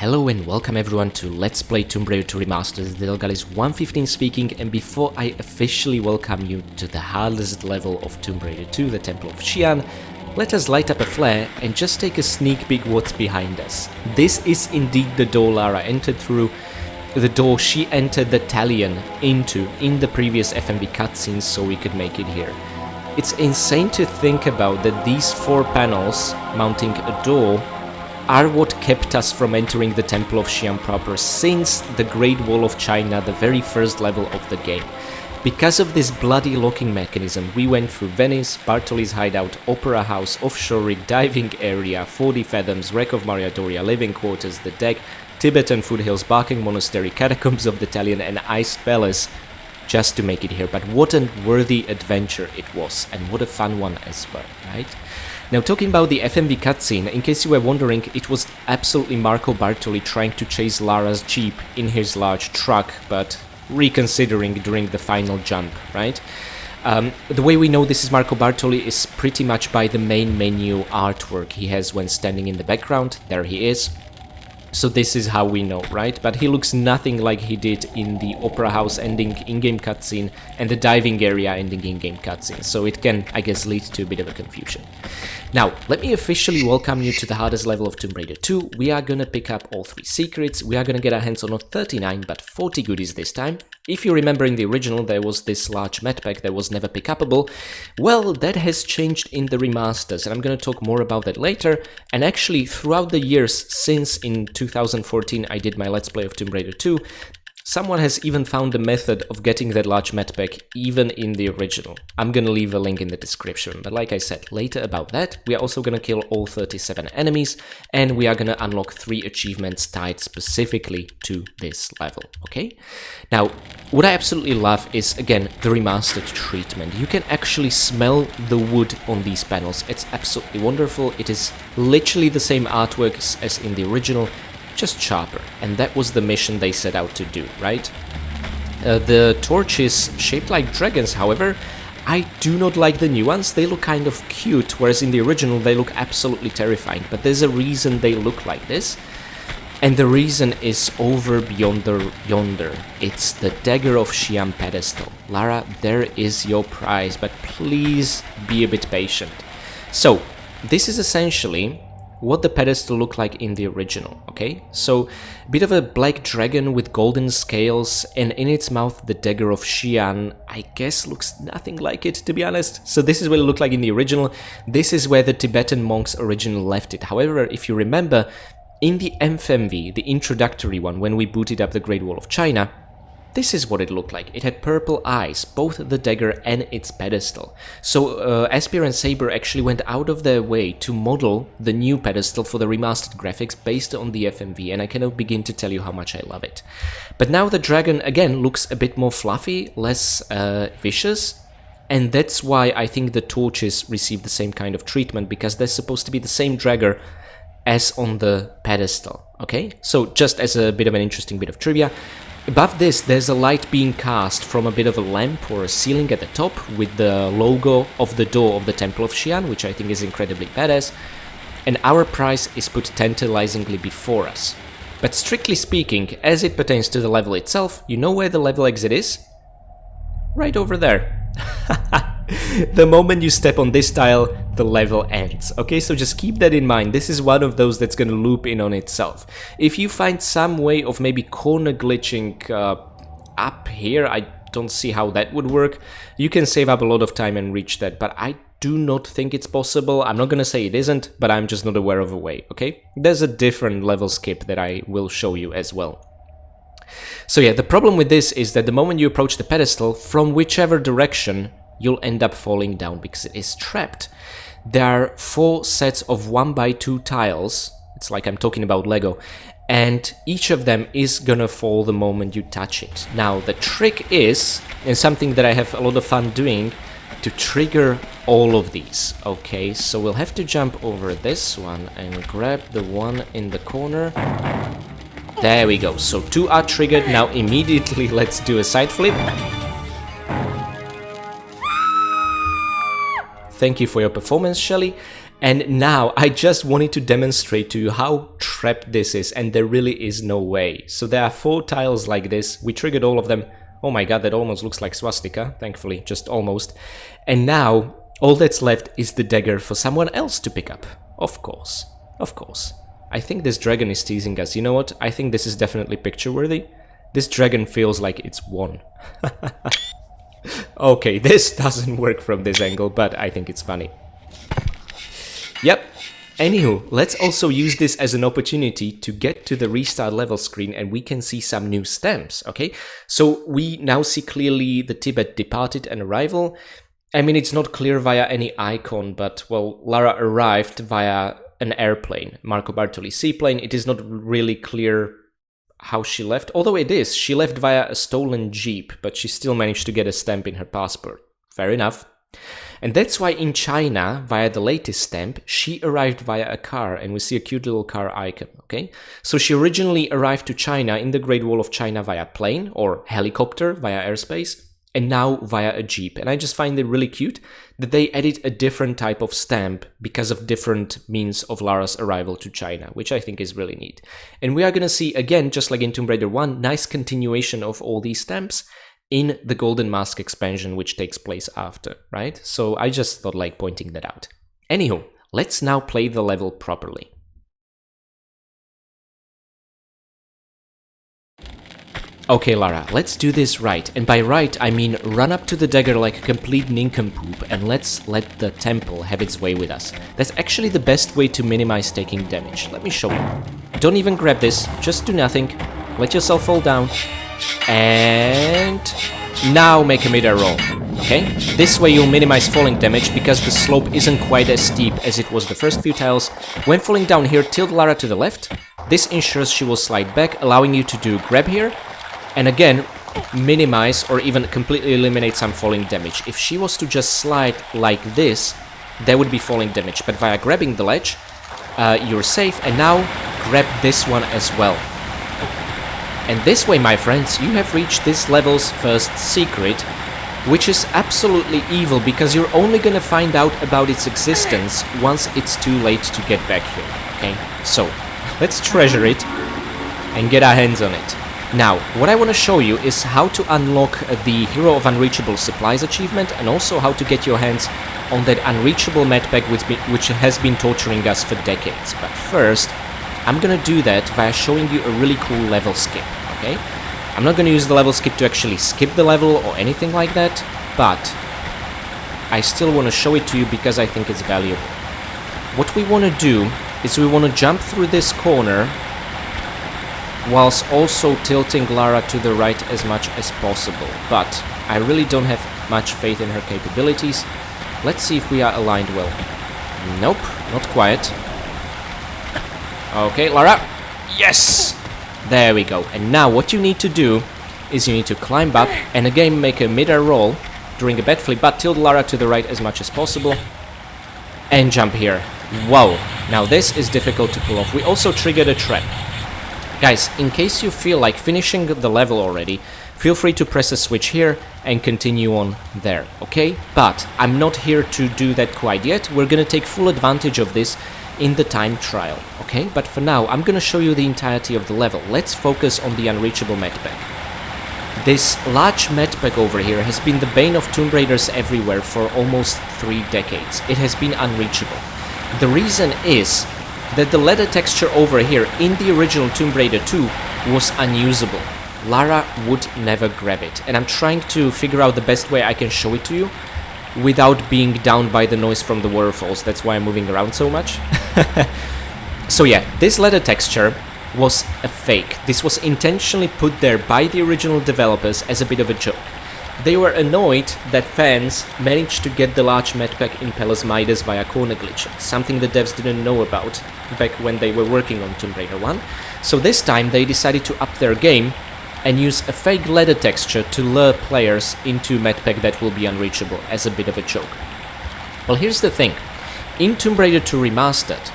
Hello and welcome everyone to Let's Play Tomb Raider 2 Remastered. The Delgal is 115 speaking, and before I officially welcome you to the hardest level of Tomb Raider 2, the Temple of Xian, let us light up a flare and just take a sneak peek what's behind us. This is indeed the door Lara entered through, the door she entered the Talion into in the previous FMV cutscenes, so we could make it here. It's insane to think about that these four panels mounting a door are what kept us from entering the Temple of Xian proper since the Great Wall of China, the very first level of the game. Because of this bloody locking mechanism, we went through Venice, Bartoli's hideout, Opera House, offshore rig, diving area, 40 fathoms, wreck of Maria Doria, living quarters, the deck, Tibetan foothills, Barking Monastery, catacombs of the Talion, and Ice Palace, just to make it here. But what a worthy adventure it was, and what a fun one as well, right? Now, talking about the FMV cutscene, in case you were wondering, it was absolutely Marco Bartoli trying to chase Lara's jeep in his large truck, but reconsidering during the final jump, right? The way we know this is Marco Bartoli is pretty much by the main menu artwork he has when standing in the background. There he is. So this is how we know, right? But he looks nothing like he did in the Opera House ending in-game cutscene and the diving area ending in-game cutscene. So it can, I guess, lead to a bit of a confusion. Now, let me officially welcome you to the hardest level of Tomb Raider 2. We are gonna pick up all 3 secrets. We are gonna get our hands on not 39, but 40 goodies this time. If you remember in the original, there was this large medpack that was never pick-upable. Well, that has changed in the remasters, and I'm gonna talk more about that later. And actually, throughout the years since in 2014 I did my Let's Play of Tomb Raider 2, someone has even found a method of getting that large medpack even in the original. I'm gonna leave a link in the description, but like I said, later about that. We are also gonna kill all 37 enemies, and we are gonna unlock 3 achievements tied specifically to this level, okay? Now, what I absolutely love is, again, the remastered treatment. You can actually smell the wood on these panels. It's absolutely wonderful. It is literally the same artwork as in the original, just sharper, and that was the mission they set out to do, right? The torches shaped like dragons, however, I do not like the new ones. They look kind of cute, whereas in the original they look absolutely terrifying, but there's a reason they look like this, and the reason is over beyond yonder. It's the Dagger of Xian pedestal. Lara, there is your prize, but please be a bit patient. So, this is essentially what the pedestal looked like in the original, okay? So, a bit of a black dragon with golden scales, and in its mouth the dagger of Xian, I guess looks nothing like it, to be honest. So this is what it looked like in the original. This is where the Tibetan monks originally left it. However, if you remember, in the MFMV, the introductory one, when we booted up the Great Wall of China, this is what it looked like. It had purple eyes, both the dagger and its pedestal. So Aspir and Saber actually went out of their way to model the new pedestal for the remastered graphics based on the FMV, and I cannot begin to tell you how much I love it. But now the dragon again looks a bit more fluffy, less vicious, and that's why I think the torches receive the same kind of treatment, because they're supposed to be the same dagger as on the pedestal, okay? So just as a bit of an interesting bit of trivia, above this, there's a light being cast from a bit of a lamp or a ceiling at the top with the logo of the door of the Temple of Xian, which I think is incredibly badass. And our prize is put tantalizingly before us. But strictly speaking, as it pertains to the level itself, you know where the level exit is? Right over there. The moment you step on this tile, the level ends. Okay, so just keep that in mind. This is one of those that's gonna loop in on itself. If you find some way of maybe corner glitching up here, I don't see how that would work. You can save up a lot of time and reach that, but I do not think it's possible. I'm not gonna say it isn't, but I'm just not aware of a way, okay? There's a different level skip that I will show you as well. So yeah, the problem with this is that the moment you approach the pedestal, from whichever direction, you'll end up falling down because it is trapped. There are 4 sets of 1x2 tiles. It's like I'm talking about Lego. And each of them is gonna fall the moment you touch it. Now, the trick is, and something that I have a lot of fun doing, to trigger all of these. Okay, so we'll have to jump over this one and grab the one in the corner. There we go. So 2 are triggered. Now immediately let's do a side flip. Thank you for your performance, Shelly. And now I just wanted to demonstrate to you how trapped this is, and there really is no way. So there are 4 tiles like this. We triggered all of them. Oh my god, that almost looks like swastika, thankfully, just almost. And now all that's left is the dagger for someone else to pick up. Of course, of course. I think this dragon is teasing us. You know what? I think this is definitely picture-worthy. This dragon feels like it's won. Okay, this doesn't work from this angle, but I think it's funny. Yep. Anywho, let's also use this as an opportunity to get to the restart level screen, and we can see some new stamps, okay? So we now see clearly the Tibet departed and arrival. I mean, it's not clear via any icon, but, well, Lara arrived via an airplane, Marco Bartoli seaplane. It is not really clear how she left, although it is. She left via a stolen jeep, but she still managed to get a stamp in her passport. Fair enough. And that's why in China, via the latest stamp, she arrived via a car, and we see a cute little car icon, okay? So she originally arrived to China in the Great Wall of China via plane or helicopter via airspace, and now via a jeep. And I just find it really cute that they added a different type of stamp because of different means of Lara's arrival to China, which I think is really neat. And we are gonna see, again, just like in Tomb Raider 1, nice continuation of all these stamps in the Golden Mask expansion, which takes place after, right? So I just thought like pointing that out. Anywho, let's now play the level properly. Okay, Lara, let's do this right. And by right, I mean run up to the dagger like a complete nincompoop and let's let the temple have its way with us. That's actually the best way to minimize taking damage. Let me show you. Don't even grab this, just do nothing. Let yourself fall down. And now make a mid-air roll, okay? This way you'll minimize falling damage because the slope isn't quite as steep as it was the first few tiles. When falling down here, tilt Lara to the left. This ensures she will slide back, allowing you to do grab here. And again, minimize or even completely eliminate some falling damage. If she was to just slide like this, there would be falling damage. But via grabbing the ledge, you're safe. And now grab this one as well. And this way, my friends, you have reached this level's first secret, which is absolutely evil because you're only gonna find out about its existence once it's too late to get back here, okay? So, let's treasure it and get our hands on it. Now, what I want to show you is how to unlock the Hero of Unreachable Supplies achievement, and also how to get your hands on that Unreachable medpack which has been torturing us for decades. But first, I'm gonna do that via showing you a really cool level skip, okay? I'm not gonna use the level skip to actually skip the level or anything like that, but I still want to show it to you because I think it's valuable. What we want to do is we want to jump through this corner whilst also tilting Lara to the right as much as possible, but I really don't have much faith in her capabilities. Let's see if we are aligned well. Nope, not quite. Okay, Lara. Yes! There we go. And now what you need to do is you need to climb up and again make a mid-air roll during a backflip, but tilt Lara to the right as much as possible and jump here. Wow. Now this is difficult to pull off. We also triggered a trap. Guys, in case you feel like finishing the level already, feel free to press a switch here and continue on there, okay? But I'm not here to do that quite yet. We're gonna take full advantage of this in the time trial, okay? But for now, I'm gonna show you the entirety of the level. Let's focus on the Unreachable medpack. This large medpack over here has been the bane of Tomb Raiders everywhere for almost 3 decades. It has been unreachable. The reason is that the leather texture over here in the original Tomb Raider 2 was unusable. Lara would never grab it, and I'm trying to figure out the best way I can show it to you without being downed by the noise from the waterfalls. That's why I'm moving around so much. So yeah, this leather texture was a fake. This was intentionally put there by the original developers as a bit of a joke. They were annoyed that fans managed to get the large medpack in Palace Midas via corner glitching, something the devs didn't know about back when they were working on Tomb Raider 1. So this time they decided to up their game and use a fake leather texture to lure players into medpack that will be unreachable as a bit of a joke. Well, here's the thing. In Tomb Raider 2 Remastered,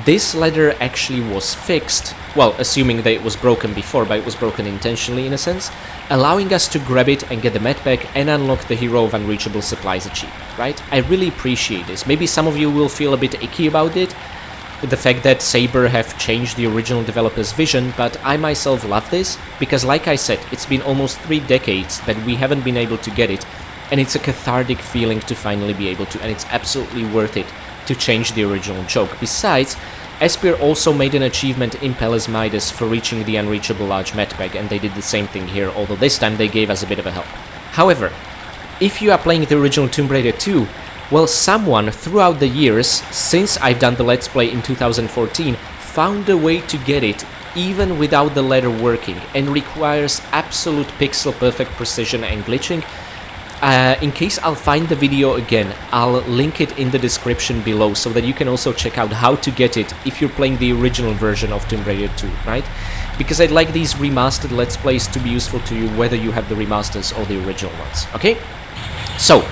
this leather actually was fixed, well, assuming that it was broken before, but it was broken intentionally in a sense, allowing us to grab it and get the medpack and unlock the Hero of Unreachable Supplies achievement, right? I really appreciate this. Maybe some of you will feel a bit icky about it, the fact that Saber have changed the original developer's vision, but I myself love this, because like I said, it's been almost 3 decades that we haven't been able to get it, and it's a cathartic feeling to finally be able to, and it's absolutely worth it to change the original joke. Besides, Esper also made an achievement in Palace Midas for reaching the Unreachable large medpack, and they did the same thing here, although this time they gave us a bit of a help. However, if you are playing the original Tomb Raider 2, well, someone throughout the years, since I've done the Let's Play in 2014, found a way to get it even without the leather working, and requires absolute pixel perfect precision and glitching. In case I'll find the video again, I'll link it in the description below so that you can also check out how to get it if you're playing the original version of Tomb Raider 2, right? Because I'd like these remastered Let's Plays to be useful to you whether you have the remasters or the original ones, okay? So,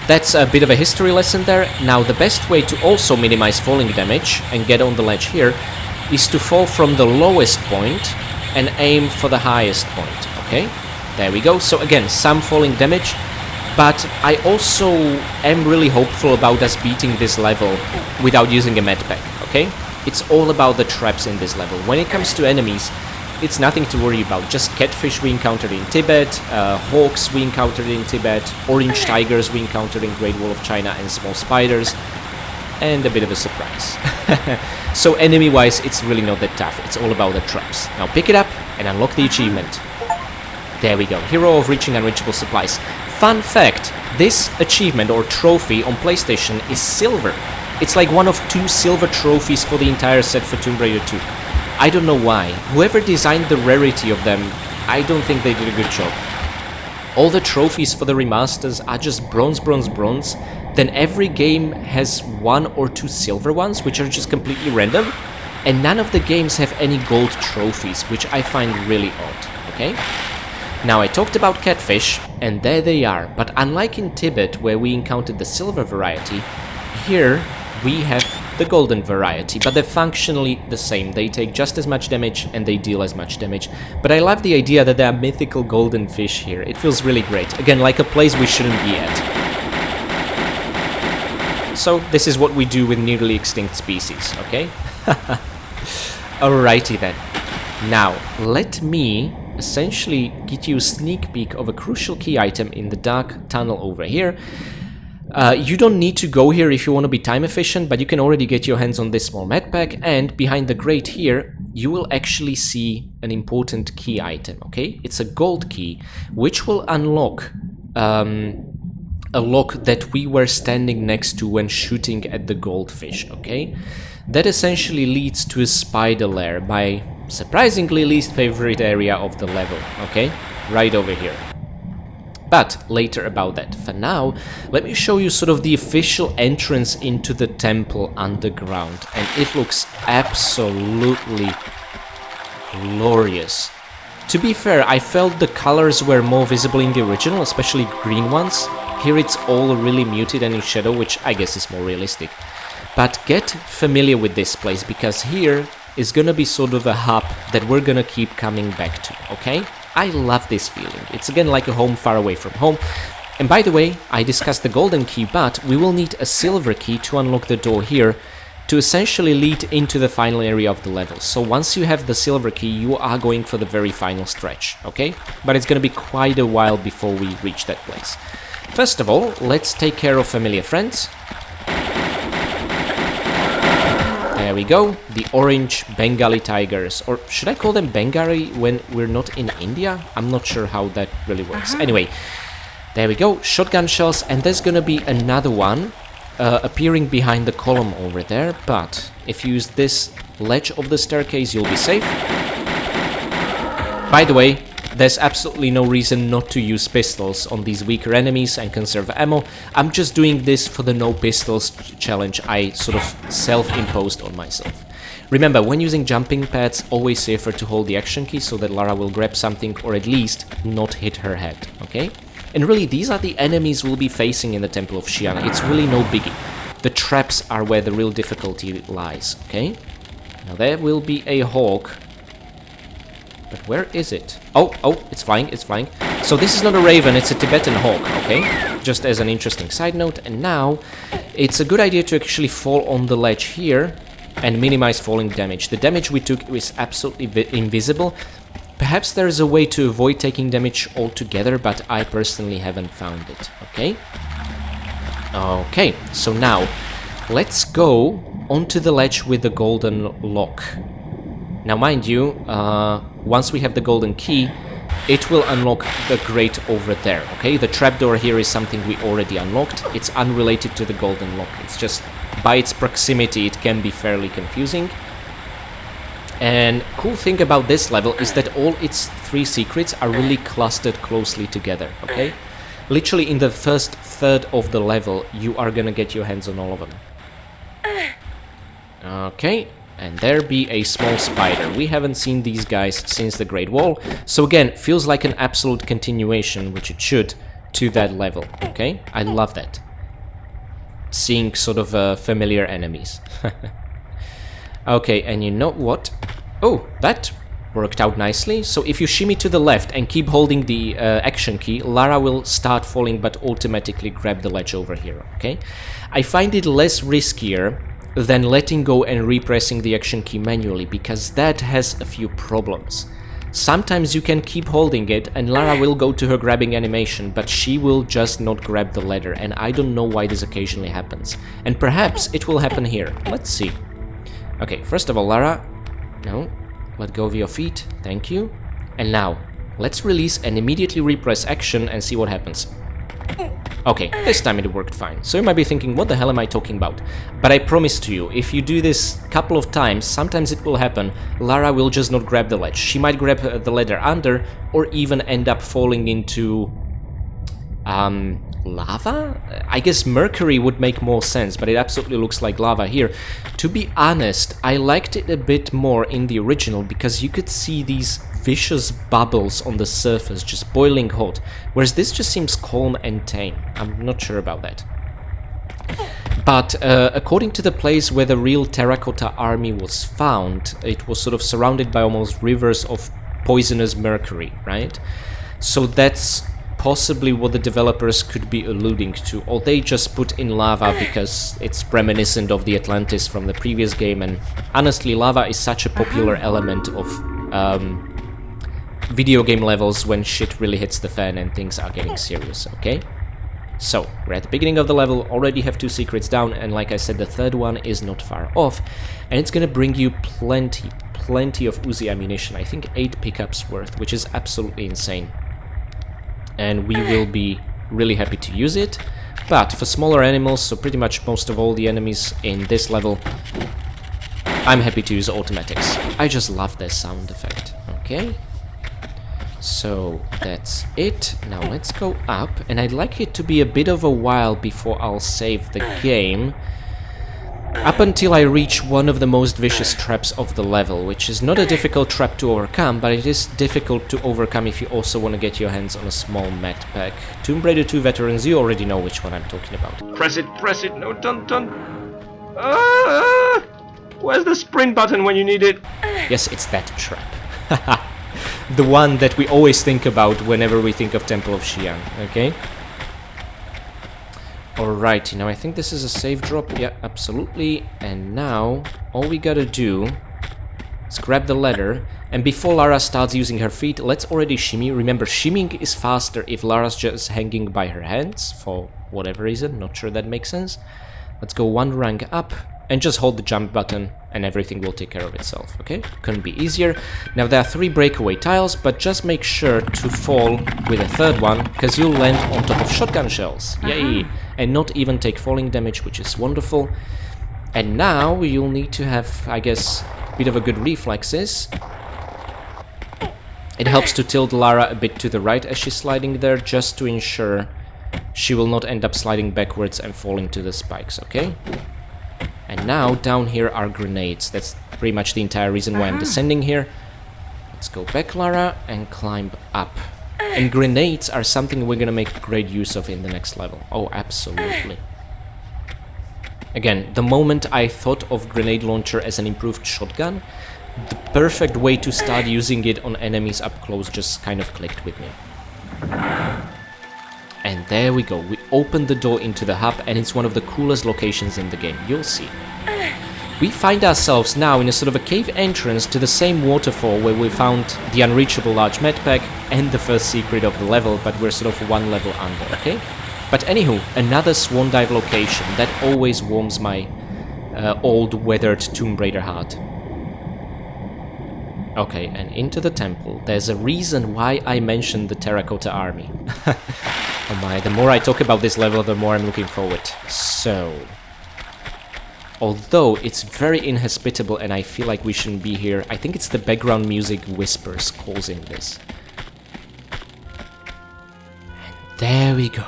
that's a bit of a history lesson there. Now, the best way to also minimize falling damage and get on the ledge here is to fall from the lowest point and aim for the highest point, okay? There we go. So again, some falling damage. But I also am really hopeful about us beating this level without using a medpack, okay? It's all about the traps in this level. When it comes to enemies, it's nothing to worry about. Just catfish we encountered in Tibet, hawks we encountered in Tibet, orange tigers we encountered in Great Wall of China, and small spiders, and a bit of a surprise. So enemy-wise, it's really not that tough. It's all about the traps. Now pick it up and unlock the achievement. There we go, Hero of Reaching Unreachable Supplies. Fun fact, this achievement or trophy on PlayStation is silver. It's like one of 2 silver trophies for the entire set for Tomb Raider 2. I don't know why. Whoever designed the rarity of them, I don't think they did a good job. All the trophies for the remasters are just bronze, bronze, bronze. Then every game has 1 or 2 silver ones, which are just completely random. And none of the games have any gold trophies, which I find really odd, okay? Now, I talked about catfish, and there they are, but unlike in Tibet, where we encountered the silver variety, here we have the golden variety, but they're functionally the same. They take just as much damage, and they deal as much damage. But I love the idea that there are mythical golden fish here. It feels really great. Again, like a place we shouldn't be at. So, this is what we do with nearly extinct species, okay? Alrighty then. Now, let me essentially get you a sneak peek of a crucial key item in the dark tunnel over here. You don't need to go here if you want to be time efficient, but you can already get your hands on this small medpack, and behind the grate here you will actually see an important key item, okay? It's a gold key, which will unlock a lock that we were standing next to when shooting at the goldfish, okay? That essentially leads to a spider lair, my surprisingly least favorite area of the level, okay? Right over here. But later about that. For now, let me show you sort of the official entrance into the temple underground, and it looks absolutely glorious. To be fair, I felt the colors were more visible in the original, especially green ones. Here it's all really muted and in shadow, which I guess is more realistic. But get familiar with this place, because here is gonna be sort of a hub that we're gonna keep coming back to, okay? I love this feeling. It's again like a home far away from home. And by the way, I discussed the golden key, but we will need a silver key to unlock the door here to essentially lead into the final area of the level. So once you have the silver key, you are going for the very final stretch, okay? But it's gonna be quite a while before we reach that place. First of all, let's take care of familiar friends. There we go, the orange Bengali tigers, or should I call them Bengali when we're not in India? I'm not sure how that really works. Anyway, there we go, shotgun shells, and there's gonna be another one appearing behind the column over there, but if you use this ledge of the staircase, you'll be safe. By the way, there's absolutely no reason not to use pistols on these weaker enemies and conserve ammo. I'm just doing this for the no pistols challenge I sort of self-imposed on myself. Remember, when using jumping pads, always safer to hold the action key so that Lara will grab something or at least not hit her head, okay? And really, these are the enemies we'll be facing in the Temple of Xian. It's really no biggie. The traps are where the real difficulty lies, okay? Now there will be a hawk. But where is it? Oh, it's flying, it's flying. So this is not a raven, it's a Tibetan hawk, okay? Just as an interesting side note. And now, it's a good idea to actually fall on the ledge here and minimize falling damage. The damage we took is absolutely invisible. Perhaps there is a way to avoid taking damage altogether, but I personally haven't found it, okay? Okay, so now, let's go onto the ledge with the golden lock. Now, mind you, once we have the golden key, it will unlock the grate over there, okay? The trapdoor here is something we already unlocked. It's unrelated to the golden lock. It's just, by its proximity, it can be fairly confusing. And cool thing about this level is that all its 3 secrets are really clustered closely together, okay? Literally in the first third of the level, you are gonna get your hands on all of them. Okay. And there be a small spider. We haven't seen these guys since the Great Wall. So again, feels like an absolute continuation, which it should, to that level, okay? I love that. Seeing sort of familiar enemies. Okay, and you know what? Oh, that worked out nicely. So if you shimmy to the left and keep holding the action key, Lara will start falling but automatically grab the ledge over here, okay? I find it less riskier than letting go and repressing the action key manually, because that has a few problems. Sometimes you can keep holding it and Lara will go to her grabbing animation, but she will just not grab the ladder, and I don't know why this occasionally happens. And perhaps it will happen here. Let's see. Okay, first of all, Lara, no, let go of your feet, thank you. And now, let's release and immediately repress action and see what happens. Okay, this time it worked fine. So you might be thinking, what the hell am I talking about? But I promise to you, if you do this a couple of times, sometimes it will happen, Lara will just not grab the ledge. She might grab the ladder under, or even end up falling into... lava? I guess mercury would make more sense, but it absolutely looks like lava here. To be honest, I liked it a bit more in the original, because you could see these vicious bubbles on the surface, just boiling hot, whereas this just seems calm and tame. I'm not sure about that. But according to the place where the real terracotta army was found, it was sort of surrounded by almost rivers of poisonous mercury, right? So that's possibly what the developers could be alluding to, or they just put in lava because it's reminiscent of the Atlantis from the previous game, and honestly, lava is such a popular element of video game levels when shit really hits the fan and things are getting serious, okay? So, we're at the beginning of the level, already have 2 secrets down, and like I said, the third one is not far off, and it's gonna bring you plenty of Uzi ammunition, I think 8 pickups worth, which is absolutely insane. And we will be really happy to use it, but for smaller animals, so pretty much most of all the enemies in this level, I'm happy to use automatics. I just love their sound effect, okay? So that's it. Now let's go up, and I'd like it to be a bit of a while before I'll save the game. Up until I reach one of the most vicious traps of the level, which is not a difficult trap to overcome, but it is difficult to overcome if you also want to get your hands on a small medpack. Tomb Raider 2 veterans, you already know which one I'm talking about. Press it, no, don't. Where's the sprint button when you need it? Yes, it's that trap. The one that we always think about whenever we think of Temple of Xian, okay? Alright, now I think this is a save drop, yeah, absolutely. And now, all we gotta do is grab the ladder, and before Lara starts using her feet, let's already shimmy. Remember, shimmying is faster if Lara's just hanging by her hands, for whatever reason, not sure that makes sense. Let's go 1 rank up, and just hold the jump button, and everything will take care of itself, okay? Couldn't be easier. Now there are 3 breakaway tiles, but just make sure to fall with a 3rd one, because you'll land on top of shotgun shells, yay! And not even take falling damage, which is wonderful. And now you'll need to have, I guess, a bit of a good reflexes. It helps to tilt Lara a bit to the right as she's sliding there, just to ensure she will not end up sliding backwards and falling to the spikes, okay? And now, down here are grenades. That's pretty much the entire reason why I'm descending here. Let's go back, Lara, and climb up. And grenades are something we're gonna make great use of in the next level. Oh, absolutely. Again, the moment I thought of grenade launcher as an improved shotgun, the perfect way to start using it on enemies up close just kind of clicked with me. And there we go, we opened the door into the hub, and it's one of the coolest locations in the game, you'll see. We find ourselves now in a sort of a cave entrance to the same waterfall where we found the Unreachable large medpack and the first secret of the level, but we're sort of 1 level under, okay? But anywho, another swan dive location, that always warms my old weathered Tomb Raider heart. Okay, and into the temple. There's a reason why I mentioned the terracotta army. Oh my, the more I talk about this level, the more I'm looking forward. So, although it's very inhospitable and I feel like we shouldn't be here, I think it's the background music whispers causing this. And there we go.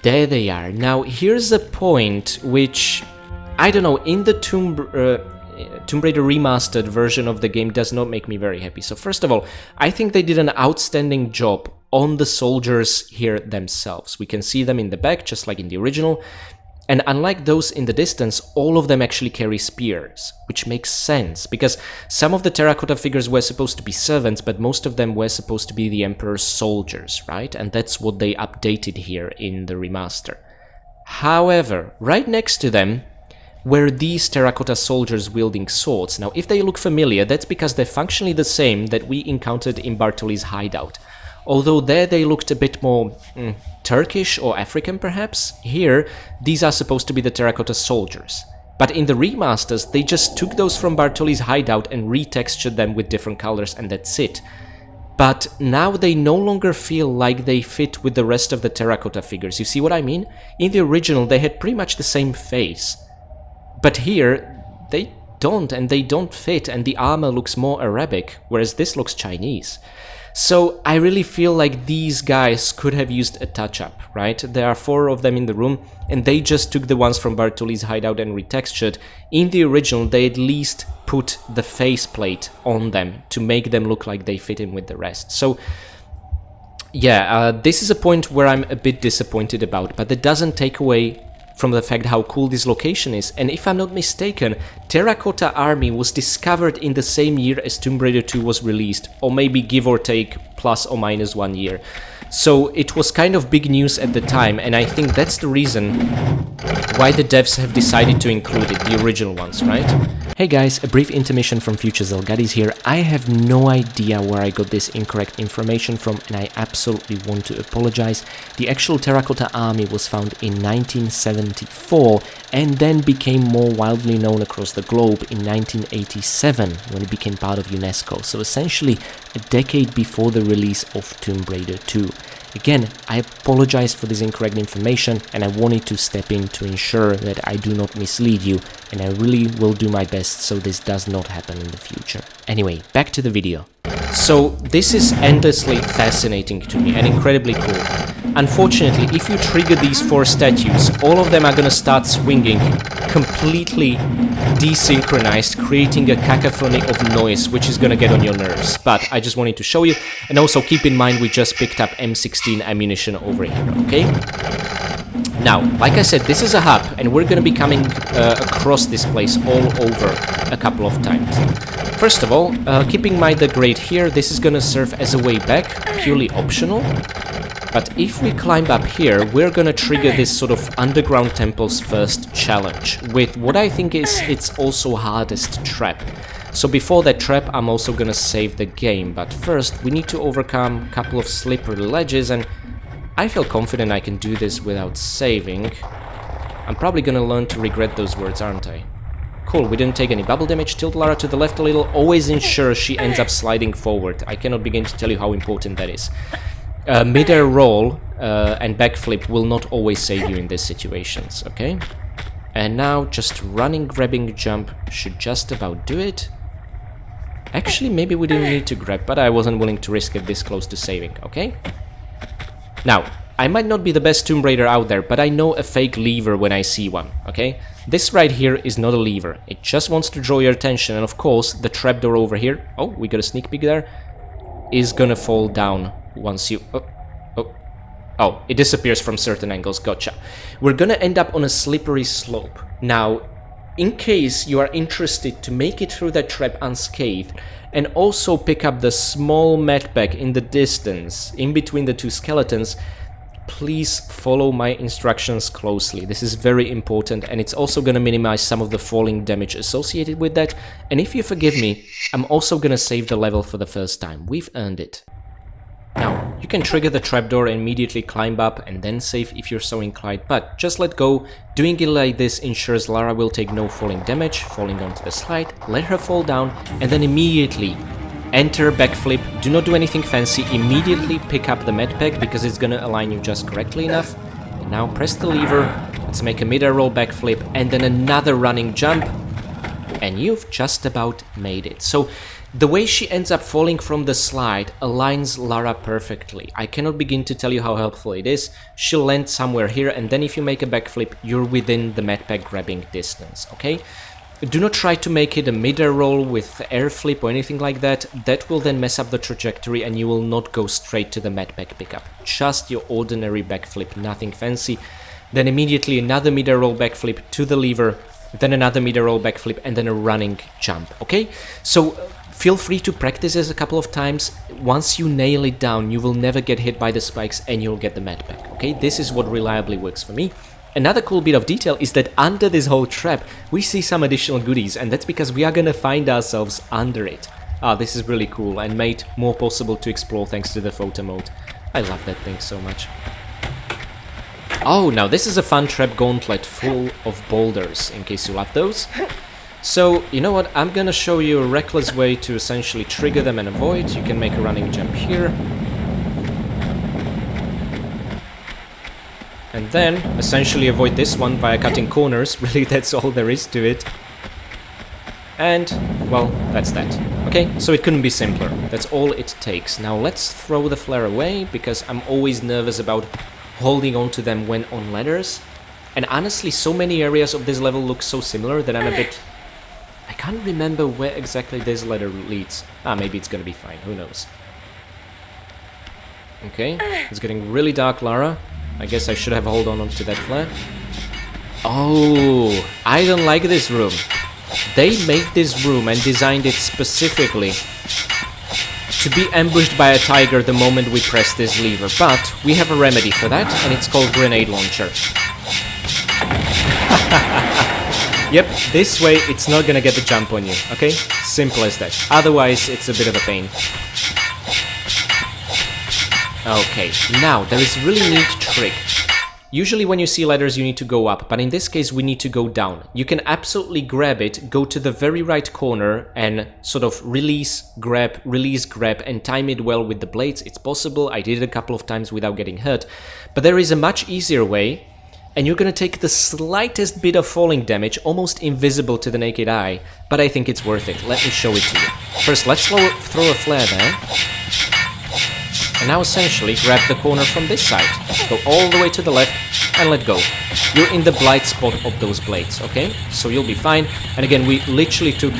There they are. Now, here's a point which, I don't know, in the Tomb Raider Remastered version of the game does not make me very happy. So first of all, I think they did an outstanding job on the soldiers here themselves. We can see them in the back, just like in the original. And unlike those in the distance, all of them actually carry spears, which makes sense, because some of the terracotta figures were supposed to be servants, but most of them were supposed to be the Emperor's soldiers, right? And that's what they updated here in the remaster. However, right next to them were these terracotta soldiers wielding swords. Now, if they look familiar, that's because they're functionally the same that we encountered in Bartoli's hideout. Although there they looked a bit more Turkish or African perhaps, here these are supposed to be the terracotta soldiers. But in the remasters they just took those from Bartoli's hideout and retextured them with different colors, and that's it. But now they no longer feel like they fit with the rest of the terracotta figures, you see what I mean? In the original they had pretty much the same face. But here they don't, and they don't fit, and the armor looks more Arabic, whereas this looks Chinese. So I really feel like these guys could have used a touch-up, right? There are 4 of them in the room, and they just took the ones from Bartoli's hideout and retextured. In the original, they at least put the faceplate on them to make them look like they fit in with the rest. So yeah, this is a point where I'm a bit disappointed about, but that doesn't take away from the fact how cool this location is. And if I'm not mistaken, Terracotta Army was discovered in the same year as Tomb Raider 2 was released, or maybe give or take plus or minus 1 year. So it was kind of big news at the time, and I think that's the reason why the devs have decided to include it, the original ones, right? Hey guys, a brief intermission from Future Zelgadis here. I have no idea where I got this incorrect information from, and I absolutely want to apologize. The actual terracotta army was found in 1974 and then became more widely known across the globe in 1987 when it became part of UNESCO, so essentially a decade before the release of Tomb Raider 2. Again, I apologize for this incorrect information, and I wanted to step in to ensure that I do not mislead you, and I really will do my best so this does not happen in the future. Anyway, back to the video. So this is endlessly fascinating to me and incredibly cool. Unfortunately, if you trigger these 4 statues, all of them are gonna start swinging completely desynchronized, creating a cacophony of noise, which is gonna get on your nerves. But I just wanted to show you, and also keep in mind we just picked up M16 ammunition over here, okay? Now, like I said, this is a hub, and we're gonna be coming across this place all over a couple of times. First of all, keeping in mind the grade here, this is gonna serve as a way back, purely optional. But if we climb up here, we're gonna trigger this sort of underground temple's first challenge with what I think is its also hardest trap. So before that trap, I'm also gonna save the game, but first we need to overcome a couple of slippery ledges, and I feel confident I can do this without saving. I'm probably gonna learn to regret those words, aren't I? Cool, we didn't take any bubble damage. Tilt Lara to the left a little, always ensure she ends up sliding forward. I cannot begin to tell you how important that is. Mid-air roll and backflip will not always save you in these situations, okay? And now just running, grabbing, jump should just about do it. Actually, maybe we didn't need to grab, but I wasn't willing to risk it this close to saving, okay? Now, I might not be the best Tomb Raider out there, but I know a fake lever when I see one, okay? This right here is not a lever. It just wants to draw your attention, and of course, the trapdoor over here, oh, we got a sneak peek there, is gonna fall down once you... Oh, it disappears from certain angles, gotcha. We're gonna end up on a slippery slope. Now, in case you are interested to make it through that trap unscathed, and also pick up the small medpack in the distance, in between the 2 skeletons, please follow my instructions closely. This is very important, and it's also gonna minimize some of the falling damage associated with that. And if you forgive me, I'm also gonna save the level for the first time. We've earned it. Now, you can trigger the trapdoor and immediately climb up and then save if you're so inclined, but just let go. Doing it like this ensures Lara will take no falling damage, falling onto the slide, let her fall down, and then immediately enter backflip. Do not do anything fancy, immediately pick up the medpack because it's gonna align you just correctly enough. And now press the lever, let's make a mid-air roll backflip, and then another running jump, and you've just about made it. So the way she ends up falling from the slide aligns Lara perfectly. I cannot begin to tell you how helpful it is. She'll land somewhere here, and then if you make a backflip, you're within the medpack grabbing distance, okay? Do not try to make it a mid-air roll with air flip or anything like that. That will then mess up the trajectory and you will not go straight to the medpack pickup. Just your ordinary backflip, nothing fancy. Then immediately another mid-air roll backflip to the lever, then another mid-air roll backflip, and then a running jump, okay? So feel free to practice this a couple of times. Once you nail it down, you will never get hit by the spikes and you'll get the medpack, okay? This is what reliably works for me. Another cool bit of detail is that under this whole trap, we see some additional goodies, and that's because we are gonna find ourselves under it. Ah, this is really cool and made more possible to explore thanks to the photo mode. I love that thing so much. Oh, now this is a fun trap gauntlet full of boulders, in case you love those. So, you know what, I'm gonna show you a reckless way to essentially trigger them and avoid. You can make a running jump here. And then, essentially avoid this one via cutting corners. Really, that's all there is to it. And, well, that's that. Okay, so it couldn't be simpler. That's all it takes. Now let's throw the flare away, because I'm always nervous about holding on to them when on ladders. And honestly, so many areas of this level look so similar that I'm a bit... I can't remember where exactly this ladder leads. Ah, maybe it's gonna be fine, who knows. Okay, it's getting really dark, Lara. I guess I should have held on to that flare. Oh, I don't like this room. They made this room and designed it specifically to be ambushed by a tiger the moment we press this lever, but we have a remedy for that, and it's called grenade launcher. Yep, this way it's not gonna get the jump on you, okay? Simple as that. Otherwise, it's a bit of a pain. Okay, now, there is a really neat trick. Usually when you see ladders you need to go up, but in this case we need to go down. You can absolutely grab it, go to the very right corner and sort of release, grab, and time it well with the blades. It's possible, I did it a couple of times without getting hurt, but there is a much easier way, and you're gonna take the slightest bit of falling damage, almost invisible to the naked eye, but I think it's worth it. Let me show it to you. First, let's throw a flare there. And now essentially grab the corner from this side, go all the way to the left and let go. You're in the blind spot of those blades, okay? So you'll be fine. And again, we literally took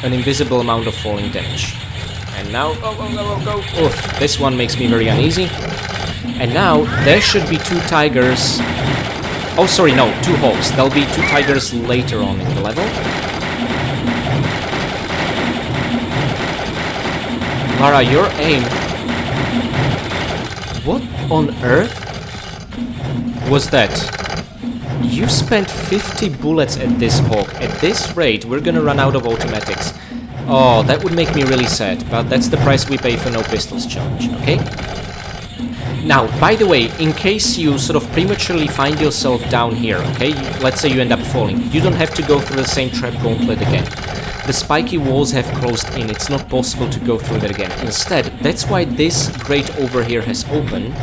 an invisible amount of falling damage. And now, go. Oof, this one makes me very uneasy. And now, there should be two tigers. Oh, sorry, no, two hawks. There'll be two tigers later on in the level. Lara, your aim... What on earth was that? You spent 50 bullets at this hawk. At this rate, we're gonna run out of automatics. Oh, that would make me really sad, but that's the price we pay for no pistols challenge, okay? Now, by the way, in case you sort of prematurely find yourself down here, okay? Let's say you end up falling. You don't have to go through the same trap gauntlet again. The spiky walls have closed in, it's not possible to go through that again. Instead, that's why this grate over here has opened,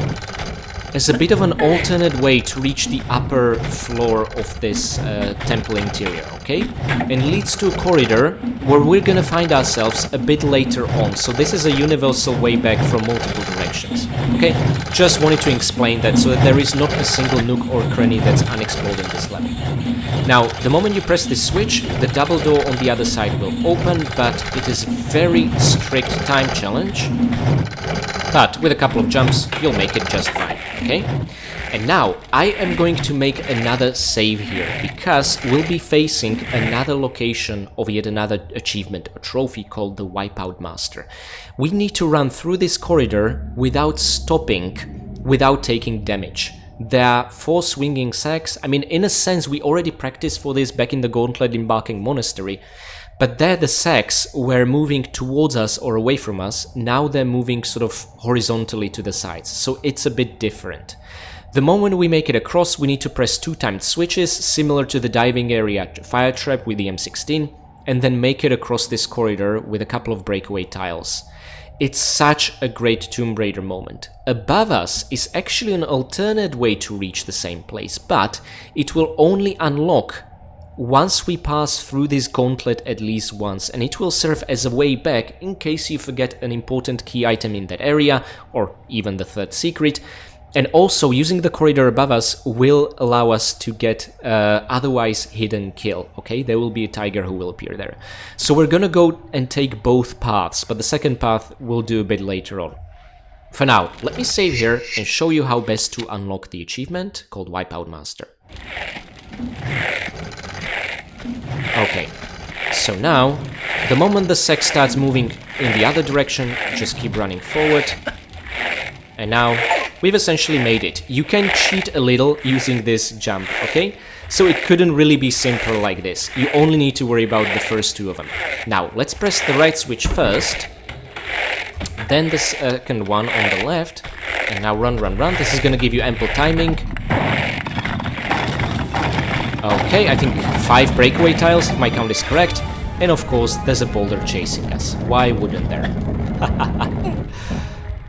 as a bit of an alternate way to reach the upper floor of this temple interior, okay? And leads to a corridor where we're gonna find ourselves a bit later on. So this is a universal way back from multiple directions, okay? Just wanted to explain that so that there is not a single nook or cranny that's unexplored in this level. Now, the moment you press this switch, the double door on the other side will open, but it is a very strict time challenge. But with a couple of jumps, you'll make it just fine, okay? And now, I am going to make another save here, because we'll be facing another location of yet another achievement, a trophy called the Wipeout Master. We need to run through this corridor without stopping, without taking damage. There are 4 swinging sacks. I mean, in a sense, we already practiced for this back in the Gauntlet Embarking Monastery, but there the sacks were moving towards us or away from us. Now they're moving sort of horizontally to the sides, so it's a bit different. The moment we make it across, we need to press 2 timed switches, similar to the diving area fire trap with the M16, and then make it across this corridor with a couple of breakaway tiles. It's such a great Tomb Raider moment. Above us is actually an alternate way to reach the same place, but it will only unlock once we pass through this gauntlet at least once, and it will serve as a way back in case you forget an important key item in that area, or even the third secret. And also, using the corridor above us will allow us to get otherwise hidden kill, okay? There will be a tiger who will appear there. So we're gonna go and take both paths, but the second path we'll do a bit later on. For now, let me save here and show you how best to unlock the achievement called Wipeout Master. Okay, so now, the moment the sec starts moving in the other direction, just keep running forward. And now, we've essentially made it. You can cheat a little using this jump, okay? So it couldn't really be simpler like this. You only need to worry about the first 2 of them. Now, let's press the right switch first, then the second one on the left, and now run. This is gonna give you ample timing. Okay, I think 5 breakaway tiles, if my count is correct. And of course, there's a boulder chasing us. Why wouldn't there?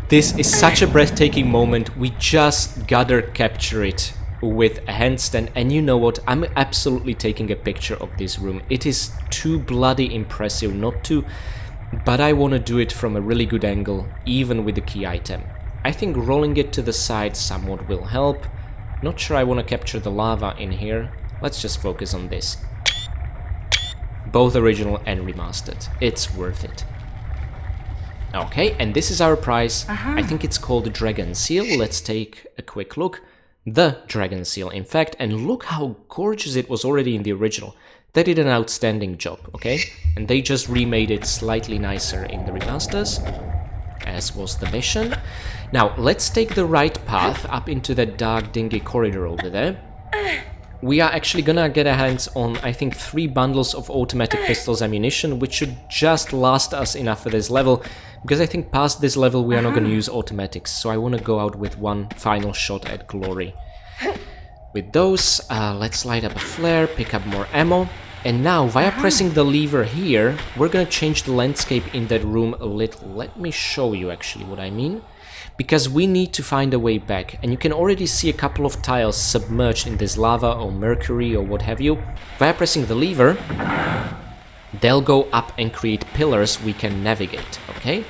This is such a breathtaking moment, we just gotta capture it with a handstand, and you know what, I'm absolutely taking a picture of this room. It is too bloody impressive not to, but I want to do it from a really good angle, even with the key item. I think rolling it to the side somewhat will help. Not sure I want to capture the lava in here, let's just focus on this. Both original and remastered, it's worth it. Okay, and this is our prize. I think it's called the Dragon Seal. Let's take a quick look. The Dragon Seal, in fact, and look how gorgeous it was already in the original. They did an outstanding job, okay? And they just remade it slightly nicer in the remasters. as was the mission. Now, let's take the right path up into that dark, dingy corridor over there. We are actually gonna get our hands on, I think, 3 bundles of automatic pistols ammunition, which should just last us enough for this level, because I think past this level we are not gonna use automatics, so I wanna go out with one final shot at glory. With those, let's light up a flare, pick up more ammo, and now, via pressing the lever here, we're gonna change the landscape in that room a little. Let me show you actually what I mean. Because we need to find a way back, and you can already see a couple of tiles submerged in this lava or mercury or what have you. Via pressing the lever, they'll go up and create pillars we can navigate, okay?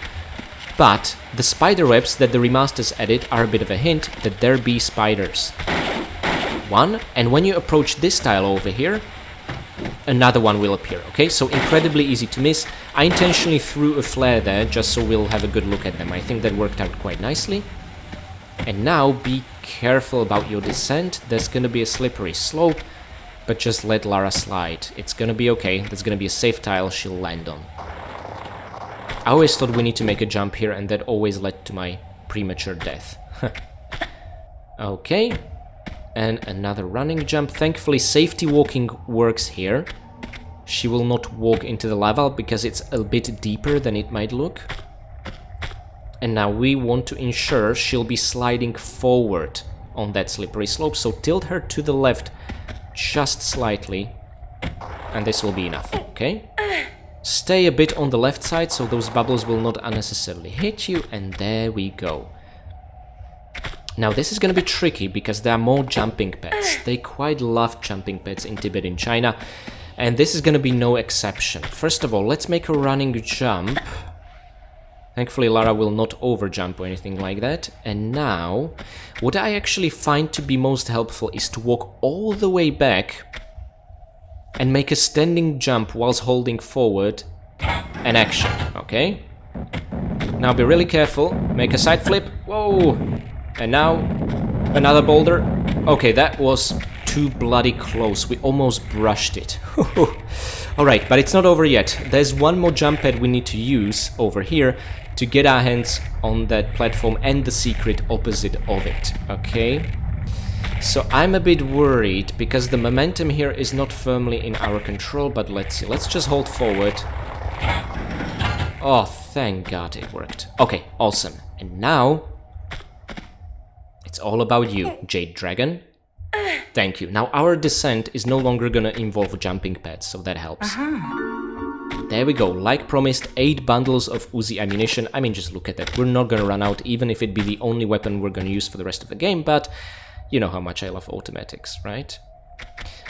But the spider webs that the remasters added are a bit of a hint that there be spiders. One, and when you approach this tile over here, another one will appear, okay? So incredibly easy to miss. I intentionally threw a flare there just so we'll have a good look at them. I think that worked out quite nicely. And now be careful about your descent. There's gonna be a slippery slope, but just let Lara slide. It's gonna be okay. There's gonna be a safe tile she'll land on. I always thought we need to make a jump here, and that always led to my premature death. Okay. And another running jump. Thankfully, safety walking works here. She will not walk into the lava because it's a bit deeper than it might look. And now we want to ensure she'll be sliding forward on that slippery slope. So tilt her to the left just slightly. And this will be enough, okay? Stay a bit on the left side so those bubbles will not unnecessarily hit you. And there we go. Now this is going to be tricky because there are more jumping pads. They quite love jumping pads in Tibet in China, and this is going to be no exception. First of all, let's make a running jump. Thankfully Lara will not overjump or anything like that. And now, what I actually find to be most helpful is to walk all the way back and make a standing jump whilst holding forward and action, okay? Now be really careful, make a side flip, whoa! And now, another boulder. Okay, that was too bloody close. We almost brushed it. Alright, but it's not over yet. There's one more jump pad we need to use over here to get our hands on that platform and the secret opposite of it, okay? So I'm a bit worried because the momentum here is not firmly in our control, but let's see. Let's just hold forward. Oh, thank God it worked. Okay, awesome. And now... it's all about you, Jade Dragon. Thank you. Now our descent is no longer gonna involve jumping pads, so that helps. There we go. Like promised, 8 bundles of Uzi ammunition. I mean, just look at that. We're not gonna run out, even if it be the only weapon we're gonna use for the rest of the game, but you know how much I love automatics, right?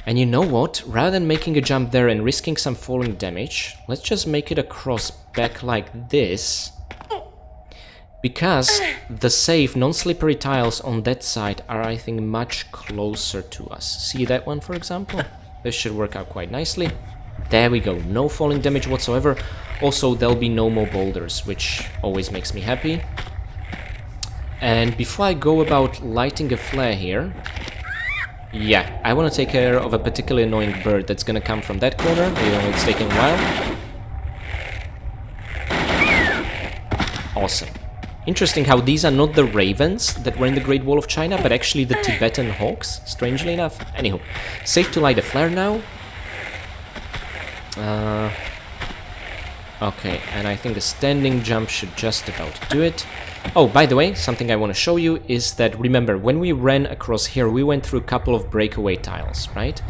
And you know what? Rather than making a jump there and risking some falling damage, let's just make it across back like this. Because the safe, non-slippery tiles on that side are, I think, much closer to us. See that one, for example? This should work out quite nicely. There we go, no falling damage whatsoever. Also, there'll be no more boulders, which always makes me happy. And before I go about lighting a flare here... yeah, I want to take care of a particularly annoying bird that's gonna come from that corner, even though it's taking a while. Awesome. Interesting how these are not the ravens that were in the Great Wall of China, but actually the Tibetan hawks, strangely enough. Anywho, safe to light a flare now. Okay, and I think a standing jump should just about do it. Oh, by the way, something I want to show you is that, remember, when we ran across here, we went through a couple of breakaway tiles, right?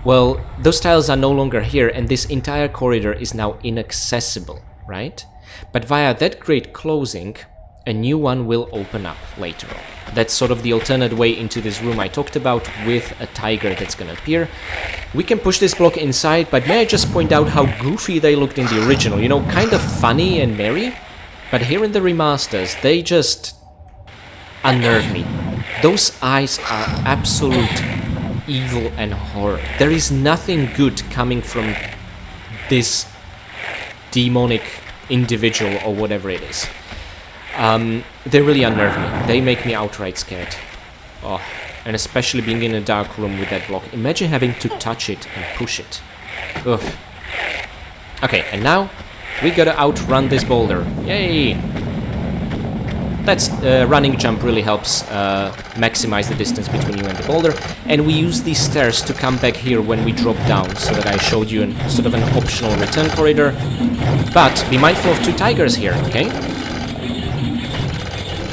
Well, those tiles are no longer here, and this entire corridor is now inaccessible, right? But via that great closing... a new one will open up later on. That's sort of the alternate way into this room I talked about, with a tiger that's gonna appear. We can push this block inside, but may I just point out how goofy they looked in the original? You know, kind of funny and merry, but here in the remasters, they just unnerve me. Those eyes are absolute evil and horror. There is nothing good coming from this demonic individual or whatever it is. They really unnerve me. They make me outright scared. Oh, and especially being in a dark room with that block. Imagine having to touch it and push it. Ugh. Okay, and now we gotta outrun this boulder. Yay! That's running jump really helps maximize the distance between you and the boulder. And we use these stairs to come back here when we drop down, so that I showed you sort of an optional return corridor. But be mindful of two tigers here, okay?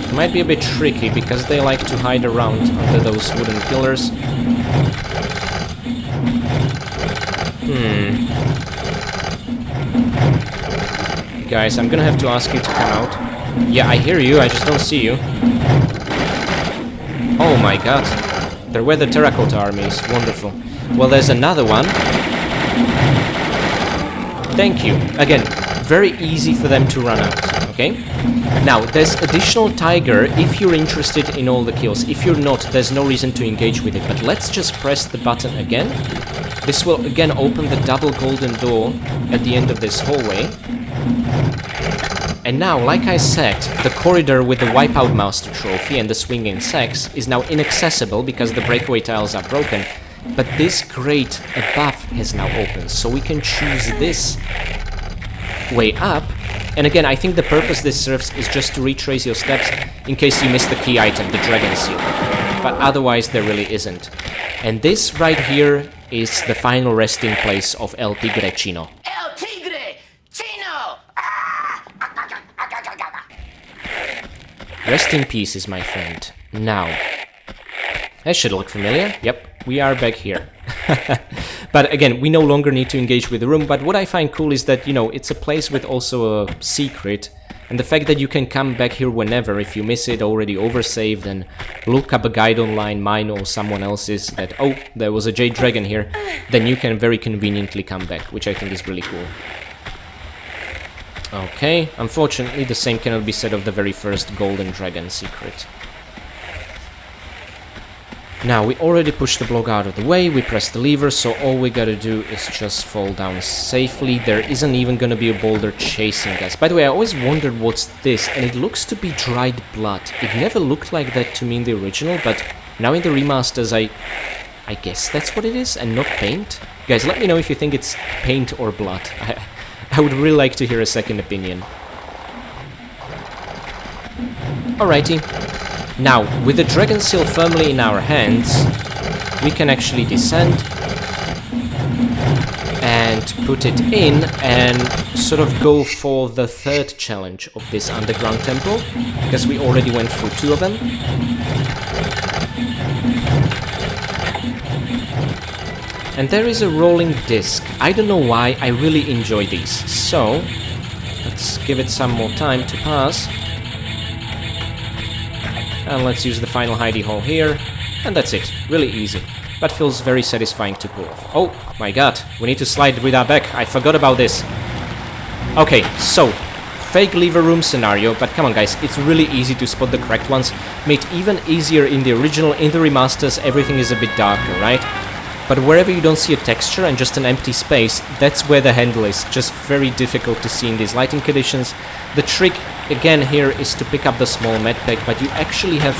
It might be a bit tricky because they like to hide around under those wooden pillars. Guys, I'm gonna have to ask you to come out. Yeah, I hear you, I just don't see you. Oh my god. There were the terracotta armies. Wonderful. Well, there's another one. Thank you. Again, very easy for them to run out, okay? Now, there's additional tiger if you're interested in all the kills. If you're not, there's no reason to engage with it. But let's just press the button again. This will again open the double golden door at the end of this hallway. And now, like I said, the corridor with the Wipeout Master trophy and the swinging sex is now inaccessible because the breakaway tiles are broken. But this grate above has now opened, so we can choose this way up. And again, I think the purpose this serves is just to retrace your steps in case you miss the key item, the dragon seal. But otherwise, there really isn't. And this right here is the final resting place of El Tigre Chino. El Tigre Chino! Rest in pieces, my friend. Now, that should look familiar. Yep, we are back here. But again, we no longer need to engage with the room, but what I find cool is that, you know, it's a place with also a secret, and the fact that you can come back here whenever, if you miss it, already oversaved, and look up a guide online, mine or someone else's, that, oh, there was a Jade Dragon here, then you can very conveniently come back, which I think is really cool. Okay, unfortunately the same cannot be said of the very first Golden Dragon secret. Now, we already pushed the block out of the way, we pressed the lever, so all we gotta do is just fall down safely. There isn't even gonna be a boulder chasing us. By the way, I always wondered what's this, and it looks to be dried blood. It never looked like that to me in the original, but now in the remasters I guess that's what it is, and not paint? Guys, let me know if you think it's paint or blood. I would really like to hear a second opinion. Alrighty. Now, with the dragon seal firmly in our hands, we can actually descend and put it in and sort of go for the third challenge of this underground temple, because we already went through two of them. And there is a rolling disc. I don't know why, I really enjoy these. So, let's give it some more time to pass. And let's use the final hidey hole here. And that's it. Really easy. But feels very satisfying to pull off. Oh my god, we need to slide with our back. I forgot about this. Okay, so, fake lever room scenario, but come on guys, it's really easy to spot the correct ones. Made even easier in the original, in the remasters, everything is a bit darker, right? But wherever you don't see a texture and just an empty space, that's where the handle is. Just very difficult to see in these lighting conditions. The trick, again, here is to pick up the small medpack, but you actually have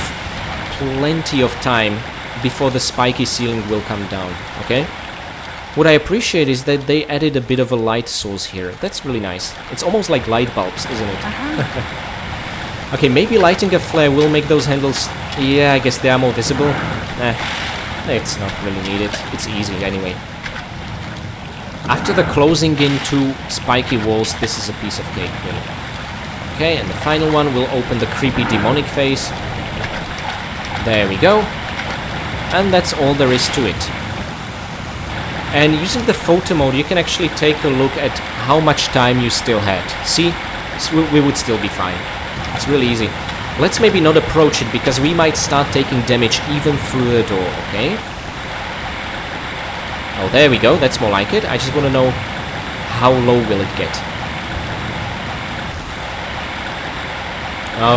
plenty of time before the spiky ceiling will come down, okay? What I appreciate is that they added a bit of a light source here. That's really nice. It's almost like light bulbs, isn't it? Okay, maybe lighting a flare will make those handles... Yeah, I guess they are more visible. It's not really needed. It's easy anyway. After the closing into spiky walls, this is a piece of cake, really. Okay, and the final one will open the creepy demonic face. There we go. And that's all there is to it. And using the photo mode, you can actually take a look at how much time you still had. See? We would still be fine. It's really easy. Let's maybe not approach it, because we might start taking damage even through the door, okay? Oh, there we go, that's more like it. I just want to know how low will it get.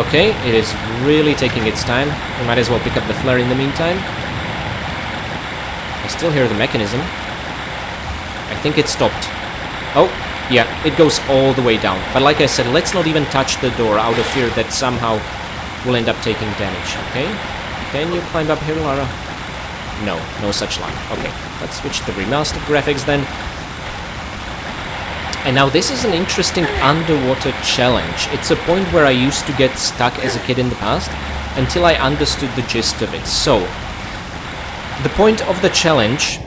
Okay, it is really taking its time. We might as well pick up the flare in the meantime. I still hear the mechanism. I think it stopped. Oh, yeah, it goes all the way down. But like I said, let's not even touch the door out of fear that somehow we'll end up taking damage, okay? Can you climb up here, Lara? No, no such luck. Okay, let's switch to remastered graphics then. And now this is an interesting underwater challenge. It's a point where I used to get stuck as a kid in the past, until I understood the gist of it. So, the point of the challenge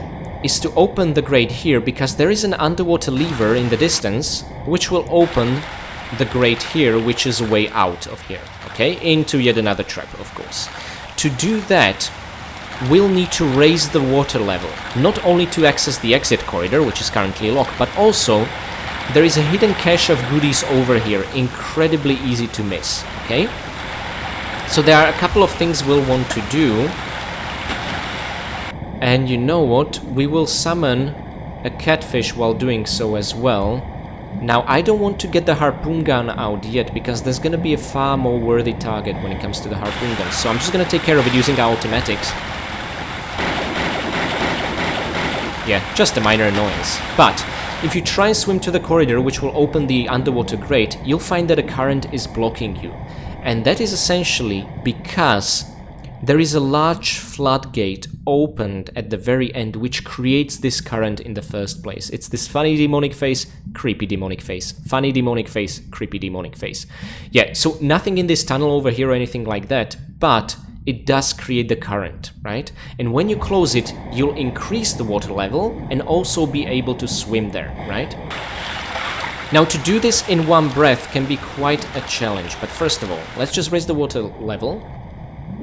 is to open the grate here, because there is an underwater lever in the distance, which will open the grate here, which is a way out of here, okay? Into yet another trap, of course. To do that, we'll need to raise the water level, not only to access the exit corridor, which is currently locked, but also there is a hidden cache of goodies over here, incredibly easy to miss, okay? So there are a couple of things we'll want to do, and you know what? We will summon a catfish while doing so as well. Now, I don't want to get the harpoon gun out yet, because there's gonna be a far more worthy target when it comes to the harpoon gun, so I'm just gonna take care of it using our automatics. Yeah, just a minor annoyance. But if you try and swim to the corridor, which will open the underwater grate, you'll find that a current is blocking you. And that is essentially because there is a large floodgate opened at the very end, which creates this current in the first place. It's this funny demonic face, creepy demonic face, funny demonic face, creepy demonic face. Yeah, so nothing in this tunnel over here or anything like that, but it does create the current, right? And when you close it, you'll increase the water level and also be able to swim there, right? Now, to do this in one breath can be quite a challenge, but first of all, let's just raise the water level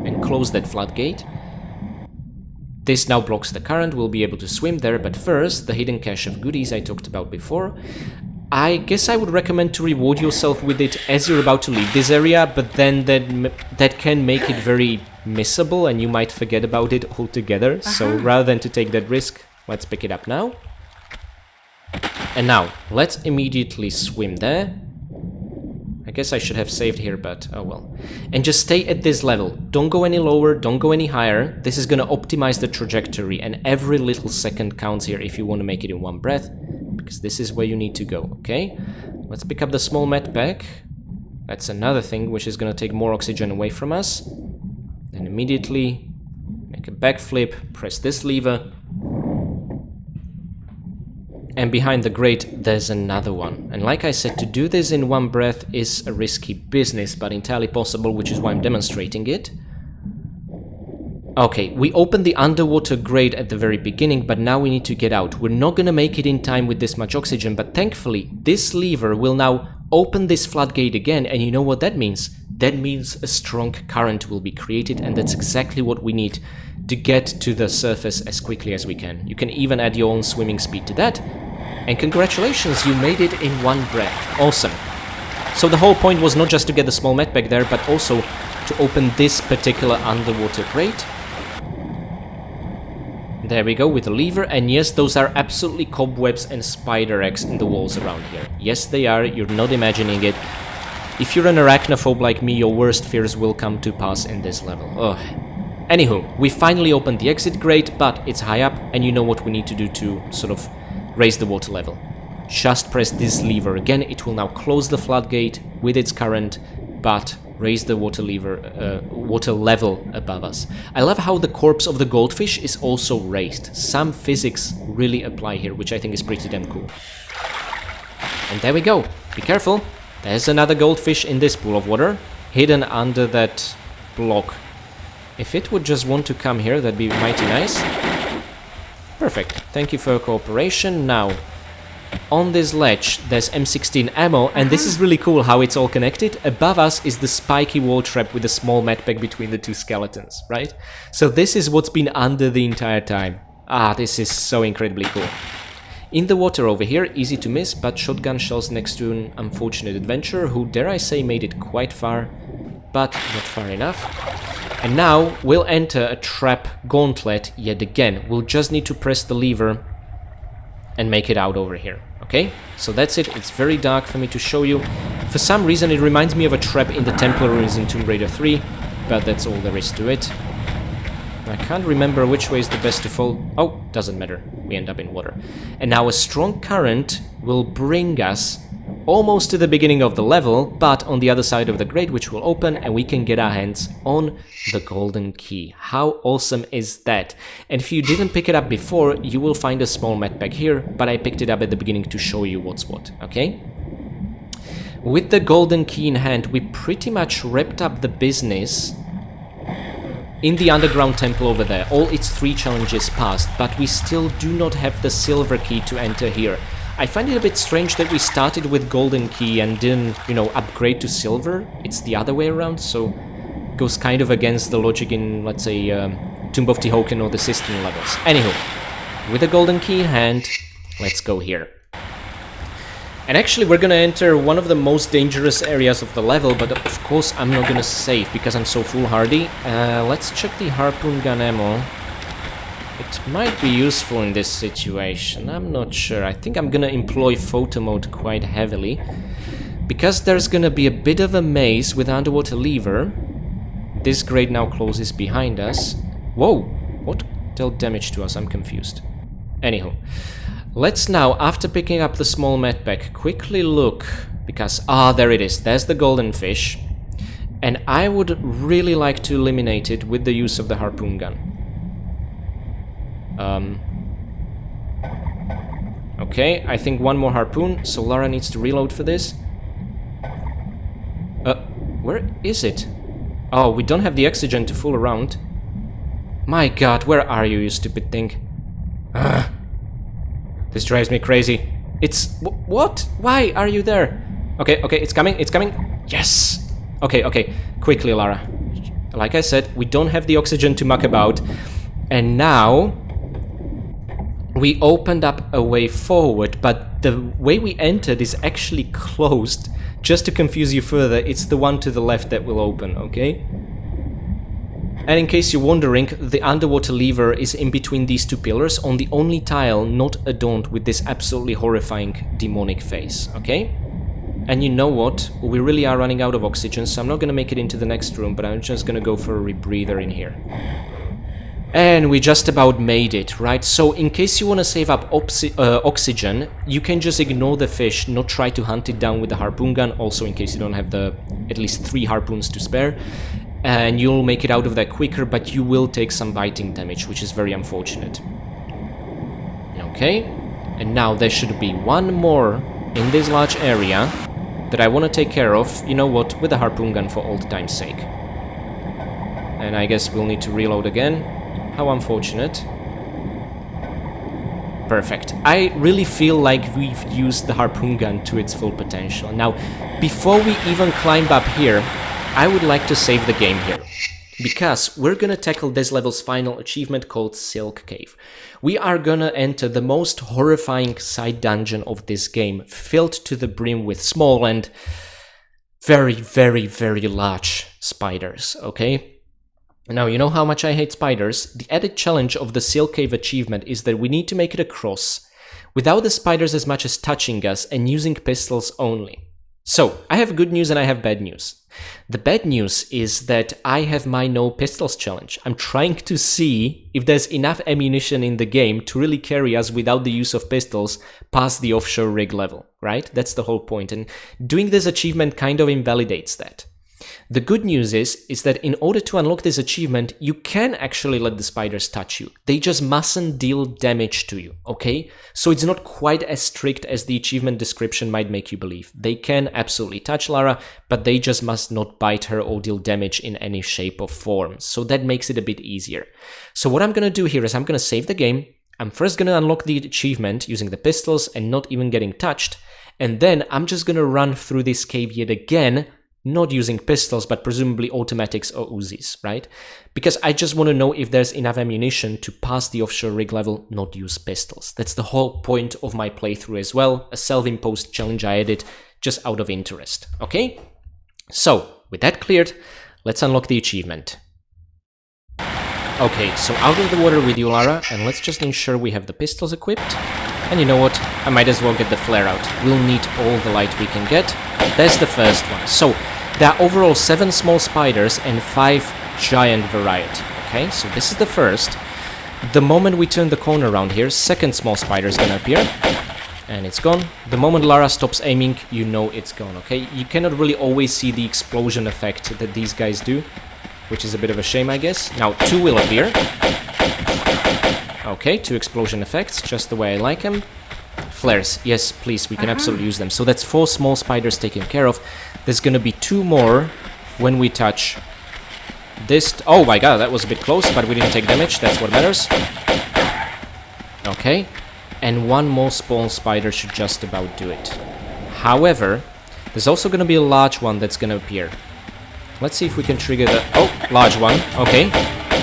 and close that floodgate. This now blocks the current, we'll be able to swim there, but first, the hidden cache of goodies I talked about before. I guess I would recommend to reward yourself with it as you're about to leave this area, but then that can make it very missable and you might forget about it altogether. So rather than to take that risk, let's pick it up now. And now, let's immediately swim there. I guess I should have saved here, but oh well. And just stay at this level. Don't go any lower, don't go any higher. This is gonna optimize the trajectory, and every little second counts here if you want to make it in one breath, because this is where you need to go, okay? Let's pick up the small medpack. That's another thing which is gonna take more oxygen away from us. And immediately make a backflip, press this lever. And behind the grate, there's another one. And like I said, to do this in one breath is a risky business, but entirely possible, which is why I'm demonstrating it. Okay, we opened the underwater grate at the very beginning, but now we need to get out. We're not gonna make it in time with this much oxygen, but thankfully, this lever will now open this floodgate again, and you know what that means? That means a strong current will be created, and that's exactly what we need to get to the surface as quickly as we can. You can even add your own swimming speed to that. And congratulations, you made it in one breath. Awesome. So the whole point was not just to get the small medpack there, but also to open this particular underwater grate. There we go with the lever, and yes, those are absolutely cobwebs and spider eggs in the walls around here. Yes, they are, you're not imagining it. If you're an arachnophobe like me, your worst fears will come to pass in this level. Ugh. Anywho, we finally opened the exit grate, but it's high up, and you know what we need to do to sort of raise the water level. Just press this lever again, it will now close the floodgate with its current, but raise the water level above us. I love how the corpse of the goldfish is also raised. Some physics really apply here, which I think is pretty damn cool. And there we go. Be careful. There's another goldfish in this pool of water, hidden under that block. If it would just want to come here, that'd be mighty nice. Perfect. Thank you for your cooperation. Now, on this ledge, there's M16 ammo, and this is really cool how it's all connected. Above us is the spiky wall trap with a small medpack between the two skeletons, right? So this is what's been under the entire time. Ah, this is so incredibly cool. In the water over here, easy to miss, but shotgun shells next to an unfortunate adventurer who, dare I say, made it quite far, but not far enough. And now we'll enter a trap gauntlet yet again. We'll just need to press the lever and make it out over here, okay? So that's it. It's very dark for me to show you. For some reason it reminds me of a trap in the Templar ruins in Tomb Raider 3, but that's all there is to it. I can't remember which way is the best to fall. Oh, doesn't matter. We end up in water. And now a strong current will bring us almost to the beginning of the level, but on the other side of the grate, which will open, and we can get our hands on the golden key. How awesome is that? And if you didn't pick it up before, you will find a small medpack here, but I picked it up at the beginning to show you what's what, okay? With the golden key in hand, we pretty much wrapped up the business in the underground temple over there. All its 3 challenges passed, but we still do not have the silver key to enter here. I find it a bit strange that we started with golden key and didn't, you know, upgrade to silver. It's the other way around, so it goes kind of against the logic in, let's say, Tomb of Tihoken or the Sistine levels. Anywho, with the golden key in hand, let's go here. And actually we're gonna enter one of the most dangerous areas of the level, but of course I'm not gonna save because I'm so foolhardy. Let's check the harpoon gun ammo. It might be useful in this situation, I'm not sure. I think I'm gonna employ photo mode quite heavily, because there's gonna be a bit of a maze with underwater lever. This grate now closes behind us. Whoa! What dealt damage to us? I'm confused. Anyhow. Let's now, after picking up the small medpack, quickly look, because, there it is, there's the golden fish, and I would really like to eliminate it with the use of the harpoon gun. Okay, I think one more harpoon, so Lara needs to reload for this. Where is it? Oh, we don't have the oxygen to fool around. My god, where are you, you stupid thing? This drives me crazy. It's... what? Why are you there? Okay, it's coming, Yes! Okay, quickly, Lara. Like I said, we don't have the oxygen to muck about. And now... we opened up a way forward, but the way we entered is actually closed. Just to confuse you further, it's the one to the left that will open, okay? And in case you're wondering, the underwater lever is in between these 2 pillars on the only tile not adorned with this absolutely horrifying demonic face, okay? And you know what? We really are running out of oxygen, so I'm not gonna make it into the next room, but I'm just gonna go for a rebreather in here. And we just about made it, right? So in case you want to save up oxygen, you can just ignore the fish, not try to hunt it down with the harpoon gun, also in case you don't have the at least 3 harpoons to spare. And you'll make it out of that quicker, but you will take some biting damage, which is very unfortunate. Okay, and now there should be one more in this large area that I want to take care of, you know what, with a harpoon gun for old time's sake. And I guess we'll need to reload again. How unfortunate. Perfect. I really feel like we've used the harpoon gun to its full potential. Now, before we even climb up here, I would like to save the game here, because we're gonna tackle this level's final achievement called Silk Cave. We are gonna enter the most horrifying side dungeon of this game, filled to the brim with small and very, very, very large spiders, okay? Now, you know how much I hate spiders? The added challenge of the Silk Cave achievement is that we need to make it across, without the spiders as much as touching us and using pistols only. So, I have good news and I have bad news. The bad news is that I have my no pistols challenge. I'm trying to see if there's enough ammunition in the game to really carry us without the use of pistols past the offshore rig level, right? That's the whole point, and doing this achievement kind of invalidates that. The good news is that in order to unlock this achievement, you can actually let the spiders touch you. They just mustn't deal damage to you, okay? So it's not quite as strict as the achievement description might make you believe. They can absolutely touch Lara, but they just must not bite her or deal damage in any shape or form. So that makes it a bit easier. So what I'm gonna do here is I'm gonna save the game. I'm first gonna unlock the achievement using the pistols and not even getting touched. And then I'm just gonna run through this cave yet again, not using pistols, but presumably automatics or Uzis, right? Because I just want to know if there's enough ammunition to pass the offshore rig level, not use pistols. That's the whole point of my playthrough as well, a self-imposed challenge I added just out of interest, okay? So, with that cleared, let's unlock the achievement. Okay, so out of the water with you, Lara, and let's just ensure we have the pistols equipped. And you know what? I might as well get the flare out. We'll need all the light we can get. There's the first one. So, there are overall 7 small spiders and 5 giant variety. Okay, so this is the first. The moment we turn the corner around here, second small spider is gonna appear. And it's gone. The moment Lara stops aiming, you know it's gone, okay? You cannot really always see the explosion effect that these guys do, which is a bit of a shame, I guess. Now, 2 will appear. Okay, 2 explosion effects, just the way I like them. Flares, yes, please, we can absolutely use them. So that's 4 small spiders taken care of. There's gonna be 2 more when we touch this. Oh my god, that was a bit close, but we didn't take damage, that's what matters. Okay. And 1 more small spider should just about do it. However, there's also going to be a large one that's going to appear. Let's see if we can trigger the... Oh, large one. Okay.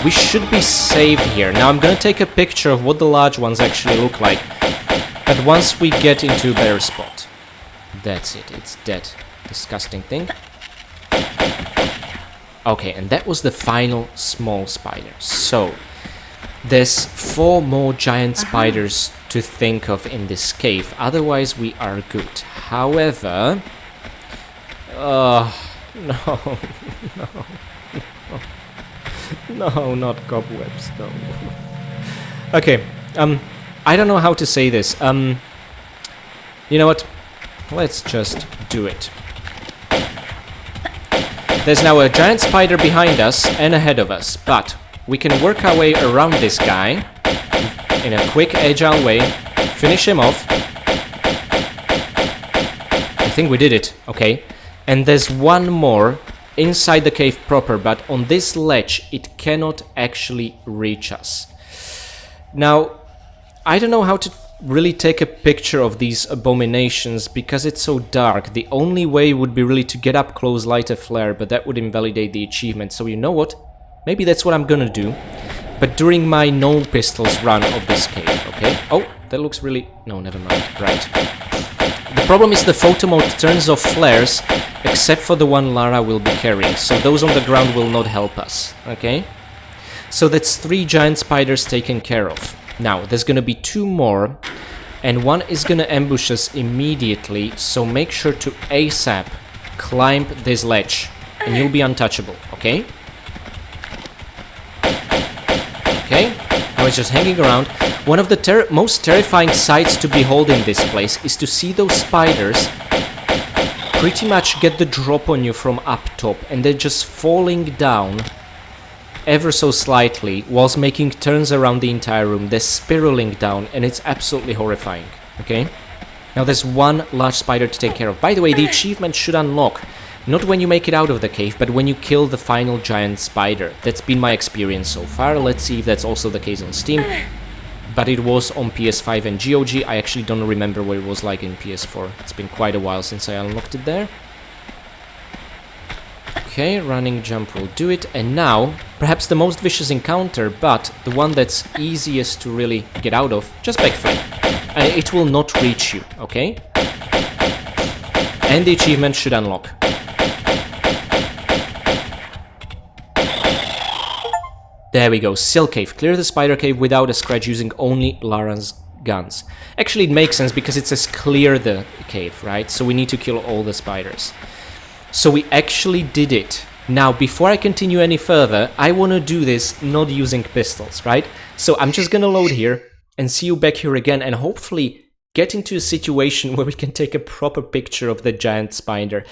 We should be safe here. Now I'm going to take a picture of what the large ones actually look like. But once we get into a better spot... That's it. It's that disgusting thing. Okay, and that was the final small spider. So... There's 4 more giant spiders to think of in this cave, otherwise we are good. However... no, not cobwebs, no. Okay, I don't know how to say this. You know what? Let's just do it. There's now a giant spider behind us and ahead of us, but... We can work our way around this guy in a quick, agile way, finish him off. I think we did it, okay. And there's 1 more inside the cave proper, but on this ledge it cannot actually reach us. Now, I don't know how to really take a picture of these abominations because it's so dark. The only way would be really to get up close, light a flare, but that would invalidate the achievement. So you know what? Maybe that's what I'm gonna do, but during my no pistols run of this cave, okay? Oh, that looks really... No, never mind. Right. The problem is the photo mode turns off flares, except for the one Lara will be carrying, so those on the ground will not help us, okay? So that's 3 giant spiders taken care of. Now, there's gonna be 2 more, and 1 is gonna ambush us immediately, so make sure to ASAP climb this ledge, and you'll be untouchable, okay? Okay, I was just hanging around. One of the most terrifying sights to behold in this place is to see those spiders pretty much get the drop on you from up top and they're just falling down ever so slightly whilst making turns around the entire room. They're spiraling down and it's absolutely horrifying, okay? Now there's 1 large spider to take care of. By the way, the achievement should unlock not when you make it out of the cave, but when you kill the final giant spider. That's been my experience so far. Let's see if that's also the case on Steam. But it was on PS5 and GOG. I actually don't remember what it was like in PS4. It's been quite a while since I unlocked it there. Okay, running jump will do it. And now, perhaps the most vicious encounter, but the one that's easiest to really get out of, just backflip. And it will not reach you, okay? And the achievement should unlock. There we go, Seal Cave. Clear the spider cave without a scratch using only Lara's guns. Actually, it makes sense because it says clear the cave, right? So we need to kill all the spiders. So we actually did it. Now, before I continue any further, I want to do this not using pistols, right? So I'm just gonna load here and see you back here again and hopefully get into a situation where we can take a proper picture of the giant spider.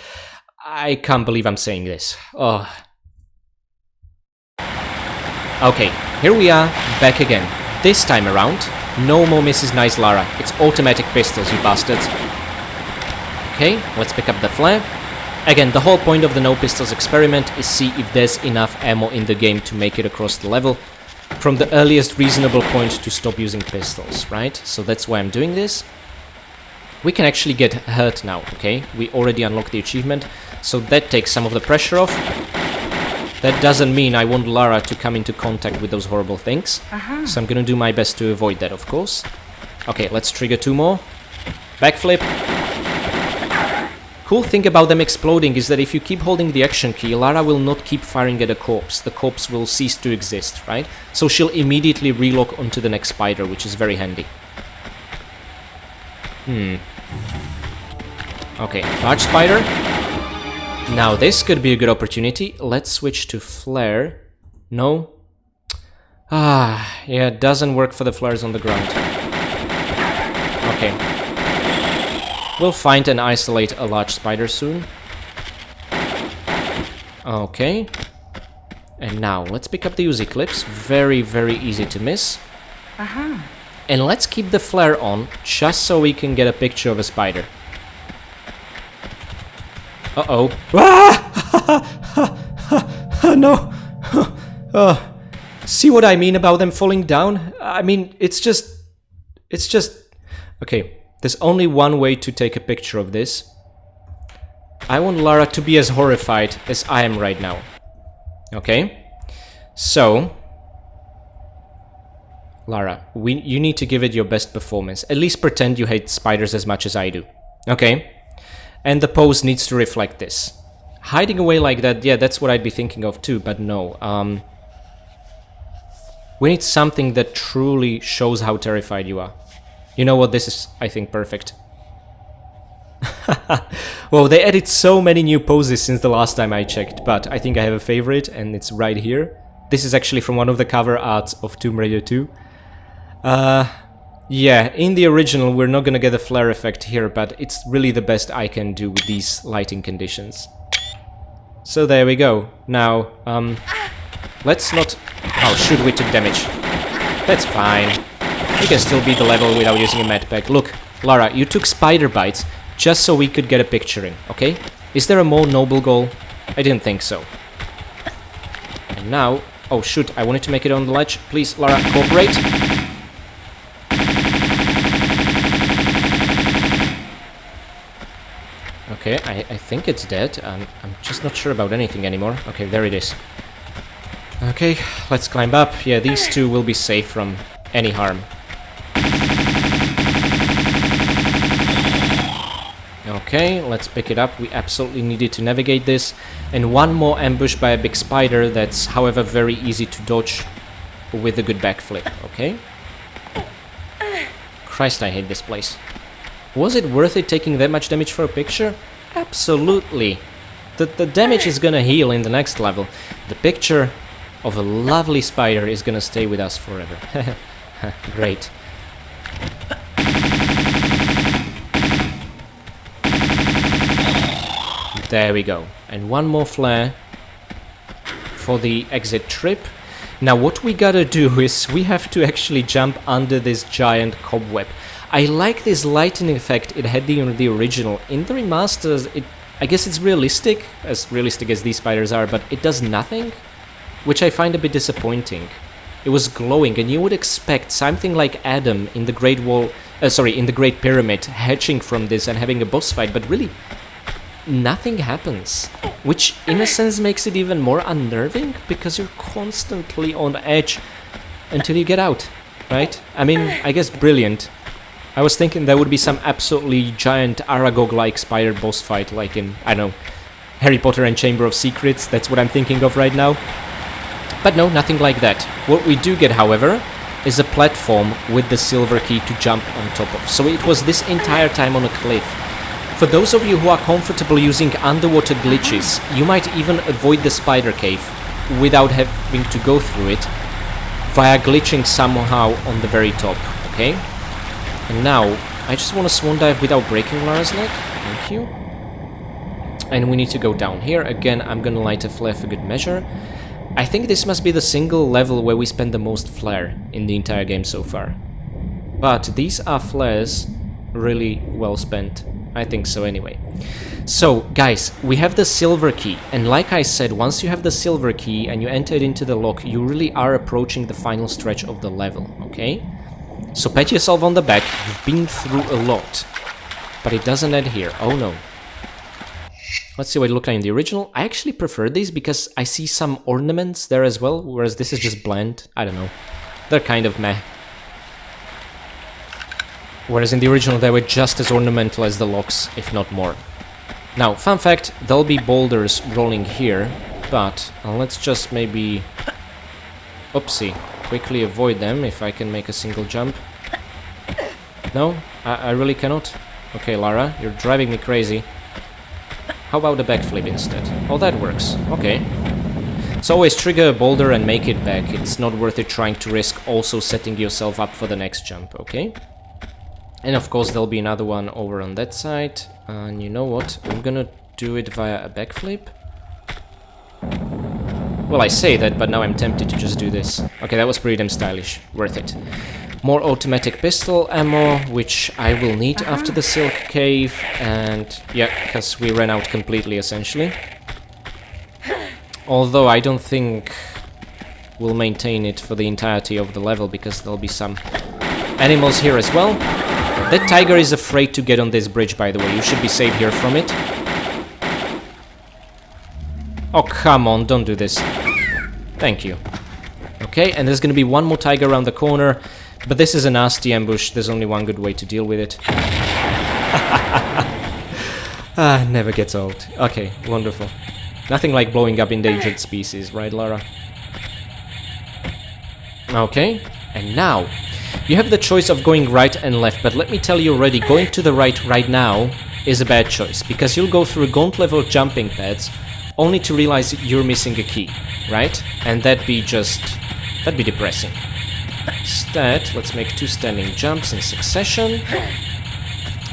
I can't believe I'm saying this. Oh. Okay, here we are, back again. This time around, no more Mrs. Nice Lara. It's automatic pistols, you bastards. Okay, let's pick up the flare. Again, the whole point of the no pistols experiment is see if there's enough ammo in the game to make it across the level from the earliest reasonable point to stop using pistols, right? So that's why I'm doing this. We can actually get hurt now, okay? We already unlocked the achievement, so that takes some of the pressure off. That doesn't mean I want Lara to come into contact with those horrible things. So I'm gonna do my best to avoid that, of course. Okay, let's trigger 2 more. Backflip. Cool thing about them exploding is that if you keep holding the action key, Lara will not keep firing at a corpse. The corpse will cease to exist, right? So she'll immediately relock onto the next spider, which is very handy. Okay, large spider. Now this could be a good opportunity. Let's switch to flare. No? Yeah, it doesn't work for the flares on the ground. Okay. We'll find and isolate a large spider soon. Okay. And now, let's pick up the Uzi clips. Very, very easy to miss. And let's keep the flare on, just so we can get a picture of a spider. Uh-oh. Ah! No! See what I mean about them falling down? I mean, it's just... Okay, there's only one way to take a picture of this. I want Lara to be as horrified as I am right now. Okay? So... Lara, you need to give it your best performance. At least pretend you hate spiders as much as I do. Okay? And the pose needs to reflect this. Hiding away like that, yeah, that's what I'd be thinking of too, but no. We need something that truly shows how terrified you are. You know what, this is, I think, perfect. Well, they added so many new poses since the last time I checked, but I think I have a favorite, and it's right here. This is actually from one of the cover arts of Tomb Raider 2. Yeah, in the original we're not gonna get a flare effect here, but it's really the best I can do with these lighting conditions. So there we go. Now, let's not... Oh, shoot, we took damage. That's fine. We can still beat the level without using a medpack. Look, Lara, you took spider bites just so we could get a picture in, okay? Is there a more noble goal? I didn't think so. And now... Oh, shoot, I wanted to make it on the ledge. Please, Lara, cooperate. Okay, I think it's dead. I'm just not sure about anything anymore. Okay, there it is. Okay, let's climb up. Yeah, these two will be safe from any harm. Okay, let's pick it up. We absolutely needed to navigate this. And one more ambush by a big spider that's, however, very easy to dodge with a good backflip, okay? Christ, I hate this place. Was it worth it taking that much damage for a picture? Absolutely. The damage is gonna heal in the next level. The picture of a lovely spider is gonna stay with us forever. Great. There we go. And one more flare for the exit trip. Now what we gotta do is we have to actually jump under this giant cobweb. I like this lighting effect it had in the original. In the remasters, I guess it's realistic as these spiders are, but it does nothing, which I find a bit disappointing. It was glowing, and you would expect something like Adam in the Great in the Great Pyramid hatching from this and having a boss fight, but really, nothing happens, which in a sense makes it even more unnerving, because you're constantly on edge until you get out, right? I mean, I guess brilliant. I was thinking there would be some absolutely giant Aragog-like spider boss fight, like in, I don't know, Harry Potter and Chamber of Secrets. That's what I'm thinking of right now. But no, nothing like that. What we do get, however, is a platform with the silver key to jump on top of. So it was this entire time on a cliff. For those of you who are comfortable using underwater glitches, you might even avoid the spider cave without having to go through it via glitching somehow on the very top, okay? And now, I just want to swan dive without breaking Lara's neck. Thank you. And we need to go down here. Again, I'm gonna light a flare for good measure. I think this must be the single level where we spend the most flare in the entire game so far. But these are flares really well spent. I think so anyway. So, guys, we have the silver key. And like I said, once you have the silver key and you enter it into the lock, you really are approaching the final stretch of the level, okay? So pat yourself on the back, you've been through a lot. But it doesn't end here, oh no. Let's see what it looked like in the original. I actually prefer these because I see some ornaments there as well, whereas this is just bland. I don't know. They're kind of meh. Whereas in the original they were just as ornamental as the locks, if not more. Now, fun fact, there'll be boulders rolling here, but let's just maybe... Oopsie. Quickly avoid them if I can make a single jump. No? I really cannot? Okay, Lara, you're driving me crazy. How about the backflip instead? Oh, that works. Okay. So always trigger a boulder and make it back. It's not worth it trying to risk also setting yourself up for the next jump, okay? And of course there'll be another one over on that side. And you know what? I'm gonna do it via a backflip. Well, I say that, but now I'm tempted to just do this. Okay, that was pretty damn stylish. Worth it. More automatic pistol ammo, which I will need after the Silk Cave. And yeah, because we ran out completely, essentially. Although I don't think we'll maintain it for the entirety of the level, because there'll be some animals here as well. That tiger is afraid to get on this bridge, by the way. You should be safe here from it. Oh, come on, don't do this. Thank you. Okay, and there's gonna be one more tiger around the corner, but this is a nasty ambush. There's only one good way to deal with it. Never gets old. Okay, wonderful. Nothing like blowing up endangered species, right, Lara? Okay, and now you have the choice of going right and left, but let me tell you already, going to the right now is a bad choice, because you'll go through a gauntlet of jumping pads only to realize you're missing a key, right? And that'd be depressing. Instead, let's make 2 standing jumps in succession.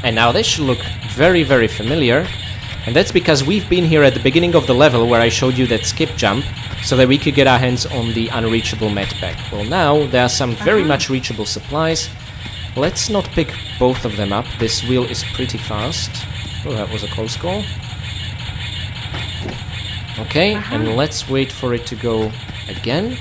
And now this should look very, very familiar. And that's because we've been here at the beginning of the level where I showed you that skip jump, so that we could get our hands on the Unreachable medipack. Well, now there are some very much reachable supplies. Let's not pick both of them up. This wheel is pretty fast. Oh, that was a close call. Okay, and let's wait for it to go again.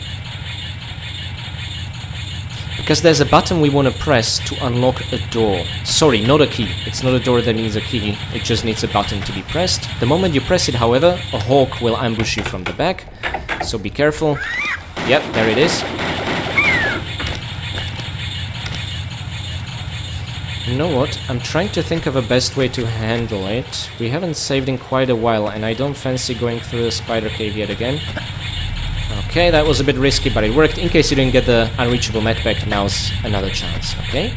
Because there's a button we want to press to unlock a door. Sorry, not a key. It's not a door that needs a key. It just needs a button to be pressed. The moment you press it, however, a hawk will ambush you from the back. So be careful. Yep, there it is. You know what? I'm trying to think of a best way to handle it. We haven't saved in quite a while, and I don't fancy going through the spider cave yet again. Okay, that was a bit risky, but it worked. In case you didn't get the Unreachable medipack, now's another chance, okay?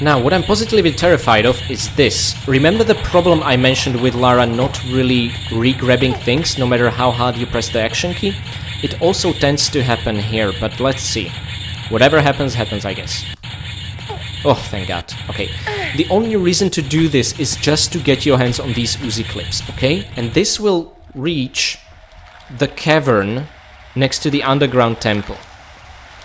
Now, what I'm positively terrified of is this. Remember the problem I mentioned with Lara not really re-grabbing things, no matter how hard you press the action key? It also tends to happen here, but let's see. Whatever happens, happens, I guess. Oh, thank God. Okay. The only reason to do this is just to get your hands on these Uzi clips, okay? And this will reach the cavern next to the underground temple.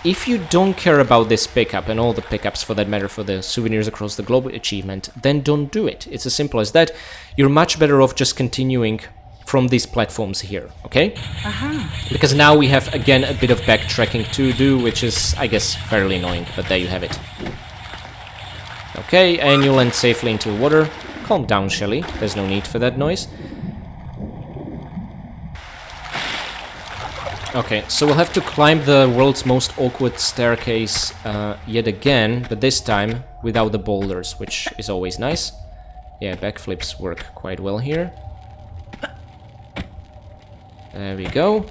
If you don't care about this pickup, and all the pickups for that matter for the Souvenirs Across the Globe achievement, then don't do it. It's as simple as that. You're much better off just continuing from these platforms here, okay? Because now we have, again, a bit of backtracking to do, which is, I guess, fairly annoying, but there you have it. Okay, and you land safely into the water. Calm down, Shelly. There's no need for that noise. Okay, so we'll have to climb the world's most awkward staircase yet again, but this time without the boulders, which is always nice. Yeah, backflips work quite well here. There we go.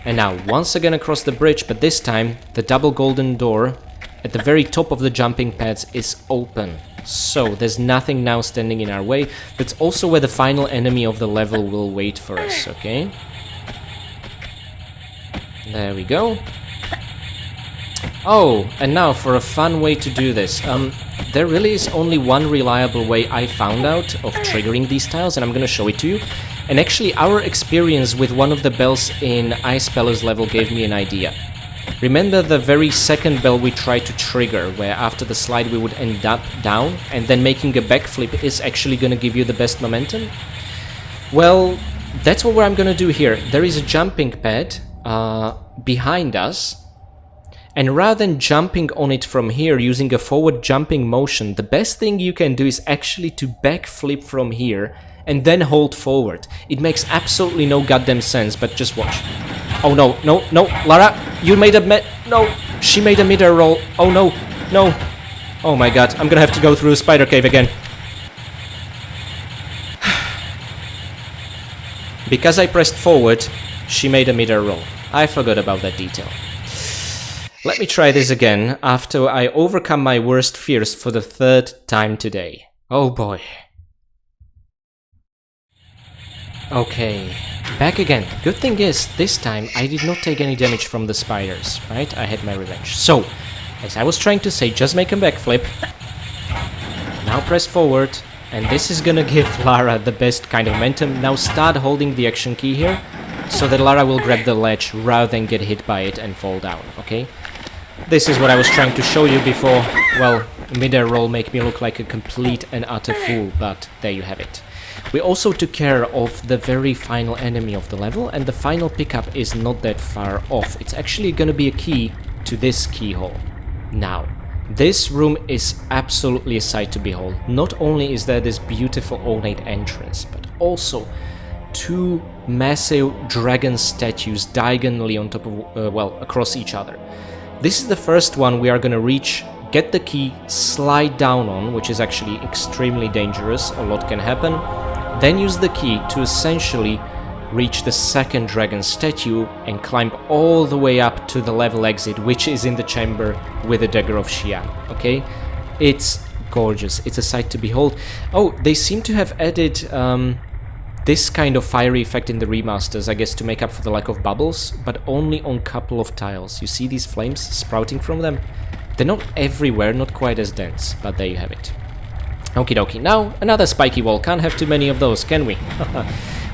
And now, once again across the bridge, but this time the double golden door at the very top of the jumping pads is open. So, there's nothing now standing in our way. That's also where the final enemy of the level will wait for us, okay? There we go. Oh, and now for a fun way to do this. There really is only one reliable way I found out of triggering these tiles, and I'm gonna show it to you. And actually, our experience with one of the bells in Ice Palace level gave me an idea. Remember the very second bell we tried to trigger, where after the slide we would end up down, and then making a backflip is actually gonna give you the best momentum? Well, that's what I'm gonna do here. There is a jumping pad behind us, and rather than jumping on it from here using a forward jumping motion, the best thing you can do is actually to backflip from here and then hold forward. It makes absolutely no goddamn sense, but just watch. Oh no, no, no, Lara, you made a no, she made a mid-air roll. Oh no, no. Oh my god, I'm gonna have to go through a spider cave again. Because I pressed forward, she made a mid-air roll. I forgot about that detail. Let me try this again after I overcome my worst fears for the 3rd time today. Oh boy. Okay, back again. Good thing is, this time I did not take any damage from the spiders, right? I had my revenge. So, As I was trying to say, just make a backflip. Now press forward, and this is gonna give Lara the best kind of momentum. Now start holding the action key here, so that Lara will grab the ledge rather than get hit by it and fall down, okay? This is what I was trying to show you before. Well, mid-air roll make me look like a complete and utter fool, but there you have it. We also took care of the very final enemy of the level, and the final pickup is not that far off. It's actually gonna be a key to this keyhole. Now, this room is absolutely a sight to behold. Not only is there this beautiful ornate entrance, but also two massive dragon statues diagonally on top of, well, across each other. This is the first one we are gonna reach, get the key, slide down on, which is actually extremely dangerous, a lot can happen, then use the key to essentially reach the second dragon statue and climb all the way up to the level exit, which is in the chamber with the dagger of Xian, okay? It's gorgeous, it's a sight to behold. Oh, they seem to have added this kind of fiery effect in the remasters, I guess to make up for the lack of bubbles, but only on a couple of tiles. You see these flames sprouting from them? They're not everywhere, not quite as dense, but there you have it. Okie dokie, now another spiky wall, can't have too many of those, can we?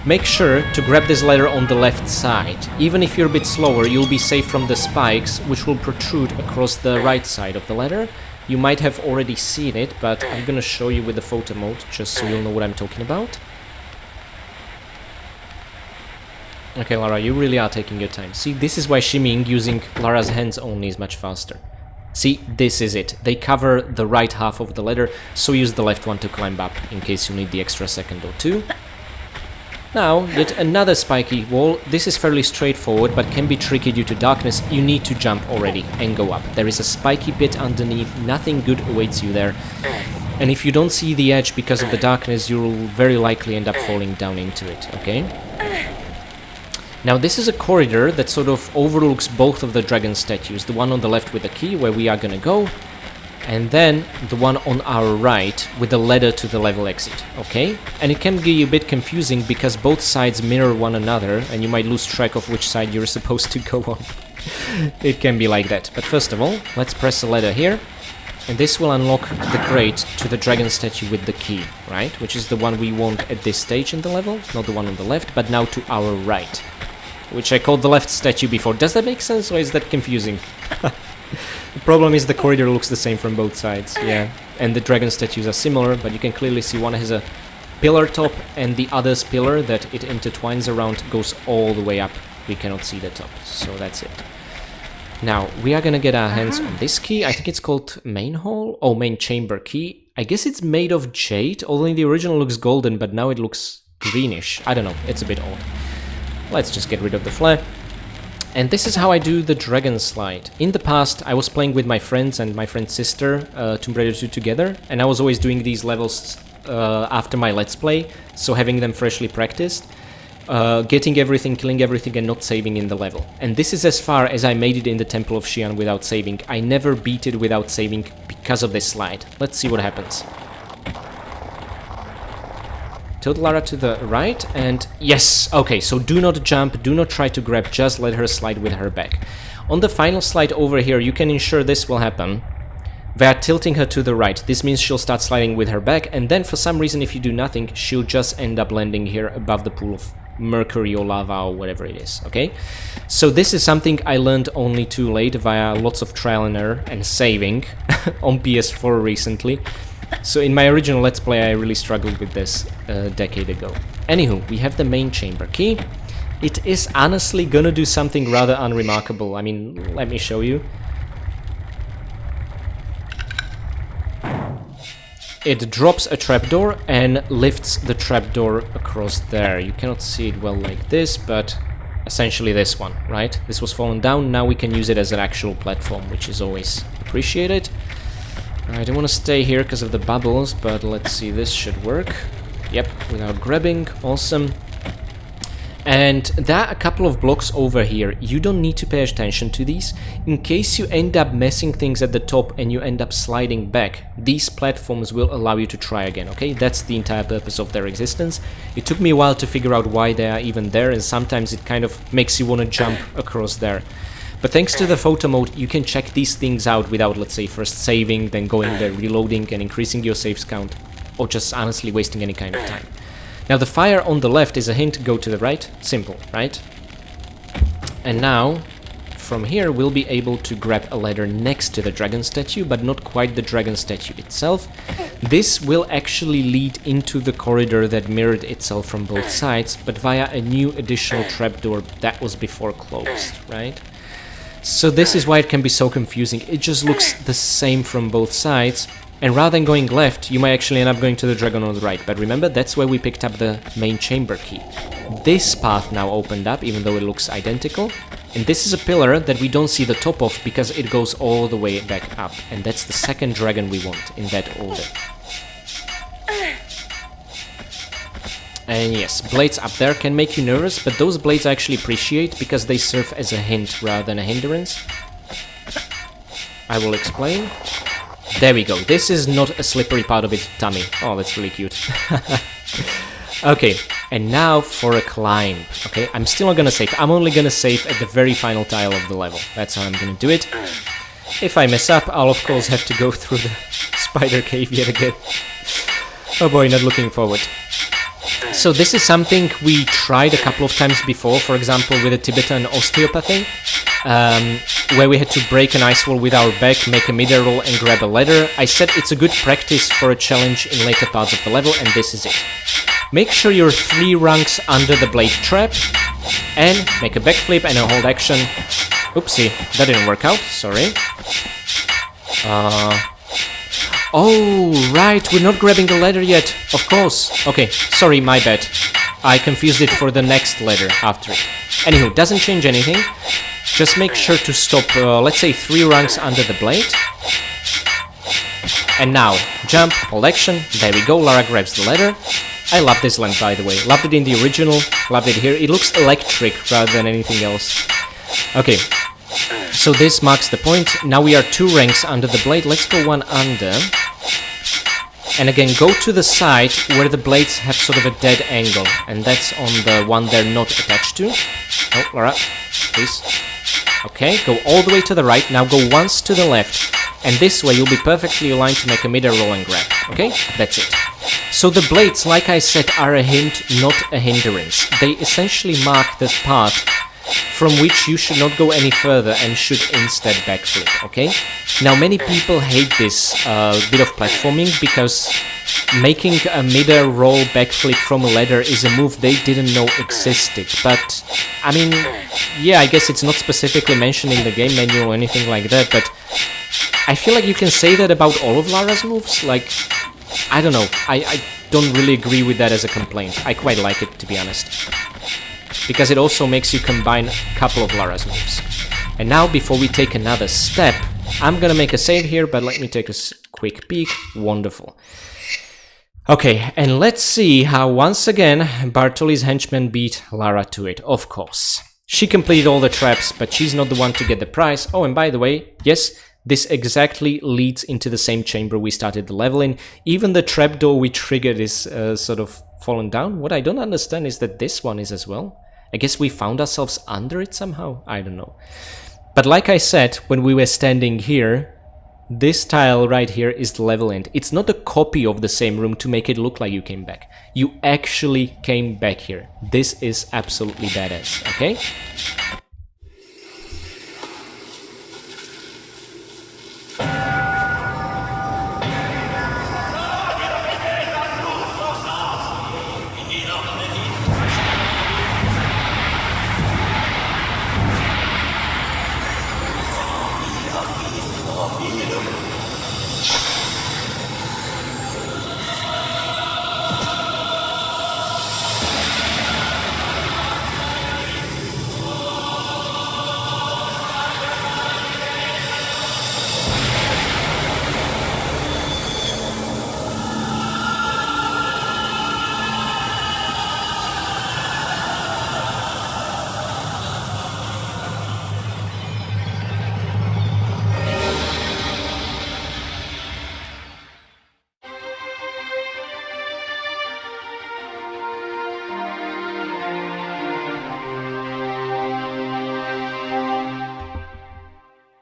Make sure to grab this ladder on the left side. Even if you're a bit slower, you'll be safe from the spikes, which will protrude across the right side of the ladder. You might have already seen it, but I'm gonna show you with the photo mode, just so you'll know what I'm talking about. Okay, Lara, you really are taking your time. See, this is why shimmying using Lara's hands only is much faster. See, this is it. They cover the right half of the ladder, so use the left one to climb up, in case you need the extra second or two. Now, yet another spiky wall. This is fairly straightforward, but can be tricky due to darkness. You need to jump already and go up. There is a spiky bit underneath, nothing good awaits you there. And if you don't see the edge because of the darkness, you'll very likely end up falling down into it, okay? Now this is a corridor that sort of overlooks both of the dragon statues, the one on the left with the key where we are gonna go, and then the one on our right with the ladder to the level exit, okay? And it can be a bit confusing because both sides mirror one another and you might lose track of which side you're supposed to go on. It can be like that, but first of all, let's press the ladder here, and this will unlock the crate to the dragon statue with the key, right? Which is the one we want at this stage in the level, not the one on the left, but now to our right. Which I called the left statue before. Does that make sense, or is that confusing? The problem is the corridor looks the same from both sides, yeah. And the dragon statues are similar, but you can clearly see one has a pillar top, and the other's pillar that it intertwines around goes all the way up. We cannot see the top, so that's it. Now, we are gonna get our hands on this key. I think it's called main hall? Oh, main chamber key. I guess it's made of jade, although in the original looks golden, but now it looks greenish. I don't know, it's a bit odd. Let's just get rid of the flare. And this is how I do the dragon slide. In the past, I was playing with my friends and my friend's sister, Tomb Raider 2 together, and I was always doing these levels after my Let's Play, so having them freshly practiced, getting everything, killing everything, and not saving in the level. And this is as far as I made it in the Temple of Xian without saving. I never beat it without saving because of this slide. Let's see what happens. Tilt Lara to the right, and yes, okay, so do not jump, do not try to grab, just let her slide with her back. On the final slide over here, you can ensure this will happen via tilting her to the right. This means she'll start sliding with her back, and then for some reason, if you do nothing, she'll just end up landing here above the pool of mercury or lava or whatever it is, okay? So this is something I learned only too late via lots of trial and error and saving on PS4 recently. So in my original Let's Play I really struggled with this a decade ago. Anywho, we have the main chamber key. It is honestly gonna do something rather unremarkable. I mean, let me show you. It drops a trapdoor and lifts the trapdoor across there. You cannot see it well like this, but essentially this one, right? This was fallen down, now we can use it as an actual platform, which is always appreciated. I don't want to stay here because of the bubbles, but let's see, this should work. Yep, without grabbing, awesome. And there are a couple of blocks over here. You don't need to pay attention to these. In case you end up messing things at the top and you end up sliding back, these platforms will allow you to try again, okay? That's the entire purpose of their existence. It took me a while to figure out why they are even there, and sometimes it kind of makes you want to jump across there. But thanks to the photo mode, you can check these things out without, let's say, first saving, then going there, reloading and increasing your saves count, or just honestly wasting any kind of time. Now the fire on the left is a hint, go to the right, simple, right? And now, from here we'll be able to grab a ladder next to the dragon statue, but not quite the dragon statue itself. This will actually lead into the corridor that mirrored itself from both sides, but via a new additional trapdoor that was before closed, right? So this is why it can be so confusing. It just looks the same from both sides, and rather than going left, you might actually end up going to the dragon on the right. But remember, that's where we picked up the main chamber key. This path now opened up, even though it looks identical. And this is a pillar that we don't see the top of because it goes all the way back up. And that's the second dragon we want in that order. And yes, blades up there can make you nervous, but those blades I actually appreciate because they serve as a hint rather than a hindrance. I will explain. There we go. This is not a slippery part of its tummy. Oh, that's really cute. Okay, and now for a climb. Okay, I'm still not gonna save. I'm only gonna save at the very final tile of the level. That's how I'm gonna do it. If I mess up, I'll of course have to go through the spider cave yet again. Oh boy, not looking forward. So this is something we tried a couple of times before, for example with the Tibetan osteopathy, where we had to break an ice wall with our back, make a middle roll and grab a ladder. I said it's a good practice for a challenge in later parts of the level, and this is it. Make sure you're 3 rungs under the blade trap, and make a backflip and a hold action. Oopsie, that didn't work out, sorry. Oh, right, we're not grabbing the ladder yet, of course. Okay, sorry, my bad. I confused it for the next ladder after it. Anywho, doesn't change anything. Just make sure to stop, let's say 3 rungs under the blade. And now, jump, hold action, there we go, Lara grabs the ladder. I love this lamp, by the way. Loved it in the original, loved it here. It looks electric rather than anything else. Okay, so this marks the point. Now we are 2 ranks under the blade. Let's go 1 under. And again, go to the side where the blades have sort of a dead angle. And that's on the one they're not attached to. Oh, Lara, please. Okay, go all the way to the right. Now go once to the left. And this way you'll be perfectly aligned to make a middle roll and grab. Okay, that's it. So the blades, like I said, are a hint, not a hindrance. They essentially mark the path from which you should not go any further and should instead backflip, okay? Now many people hate this bit of platforming because making a middle roll backflip from a ladder is a move they didn't know existed. But, I mean, yeah, I guess it's not specifically mentioned in the game manual or anything like that, but I feel like you can say that about all of Lara's moves. Like, I don't know, I don't really agree with that as a complaint. I quite like it, to be honest. Because it also makes you combine a couple of Lara's moves. And now, before we take another step, I'm gonna make a save here, but let me take a quick peek. Wonderful. Okay, and let's see how, once again, Bartoli's henchman beat Lara to it, of course. She completed all the traps, but she's not the one to get the prize. Oh, and by the way, yes, this exactly leads into the same chamber we started the level in. Even the trapdoor we triggered is sort of fallen down. What I don't understand is that this one is as well. I guess we found ourselves under it somehow? I don't know. But like I said, when we were standing here, this tile right here is the level end. It's not a copy of the same room to make it look like you came back. You actually came back here. This is absolutely badass, okay?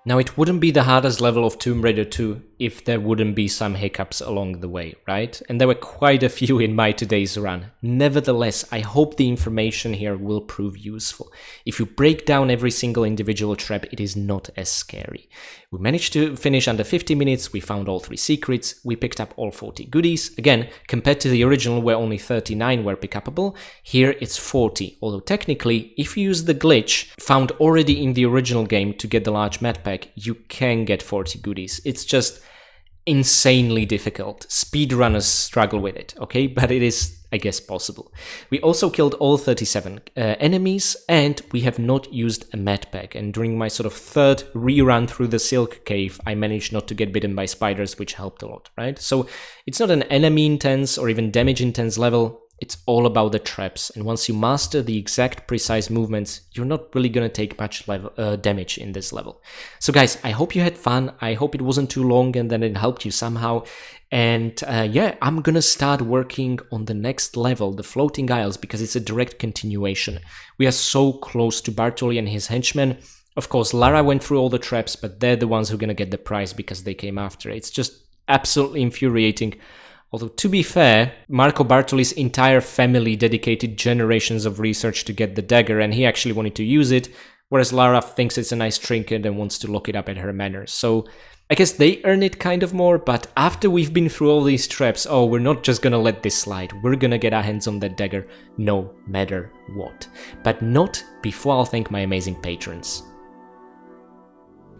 Now, it wouldn't be the hardest level of Tomb Raider 2 if there wouldn't be some hiccups along the way, right? And there were quite a few in my today's run. Nevertheless, I hope the information here will prove useful. If you break down every single individual trap, it is not as scary. We managed to finish under 50 minutes, we found all 3 secrets, we picked up all 40 goodies. Again, compared to the original where only 39 were pickupable, here it's 40. Although technically, if you use the glitch found already in the original game to get the large medpack, you can get 40 goodies. It's just insanely difficult. Speedrunners struggle with it, okay? But it is, I guess, possible. We also killed all 37 enemies, and we have not used a medpack. And during my sort of third rerun through the Silk Cave, I managed not to get bitten by spiders, which helped a lot, right? So it's not an enemy intense or even damage intense level. It's all about the traps, and once you master the exact precise movements, you're not really gonna take much damage in this level. So guys, I hope you had fun, I hope it wasn't too long and that it helped you somehow, and yeah, I'm gonna start working on the next level, the Floating Isles, because it's a direct continuation. We are so close to Bartoli and his henchmen. Of course, Lara went through all the traps, but they're the ones who are gonna get the prize because they came after. It's just absolutely infuriating. Although, to be fair, Marco Bartoli's entire family dedicated generations of research to get the dagger, and he actually wanted to use it, whereas Lara thinks it's a nice trinket and wants to lock it up at her manor. So I guess they earn it kind of more, but after we've been through all these traps, oh, we're not just gonna let this slide. We're gonna get our hands on that dagger no matter what. But not before I'll thank my amazing patrons.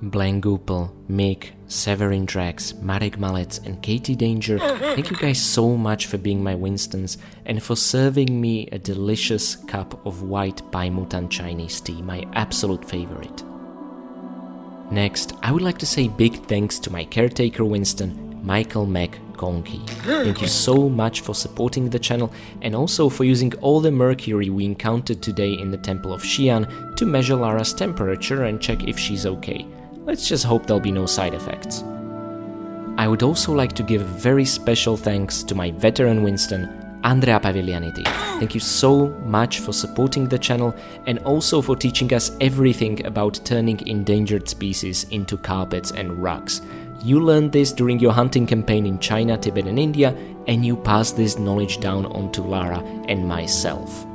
Blangupel, Mick, Severin Drax, Marek Malec and Katie Danger, thank you guys so much for being my Winstons and for serving me a delicious cup of white Baimutan Chinese tea, my absolute favorite. Next, I would like to say big thanks to my caretaker Winston, Michael Mac Conky. Thank you so much for supporting the channel and also for using all the mercury we encountered today in the Temple of Xian to measure Lara's temperature and check if she's okay. Let's just hope there'll be no side effects. I would also like to give a very special thanks to my veteran Winston, Andrea Paviglianiti. Thank you so much for supporting the channel and also for teaching us everything about turning endangered species into carpets and rugs. You learned this during your hunting campaign in China, Tibet and India, and you passed this knowledge down onto Lara and myself.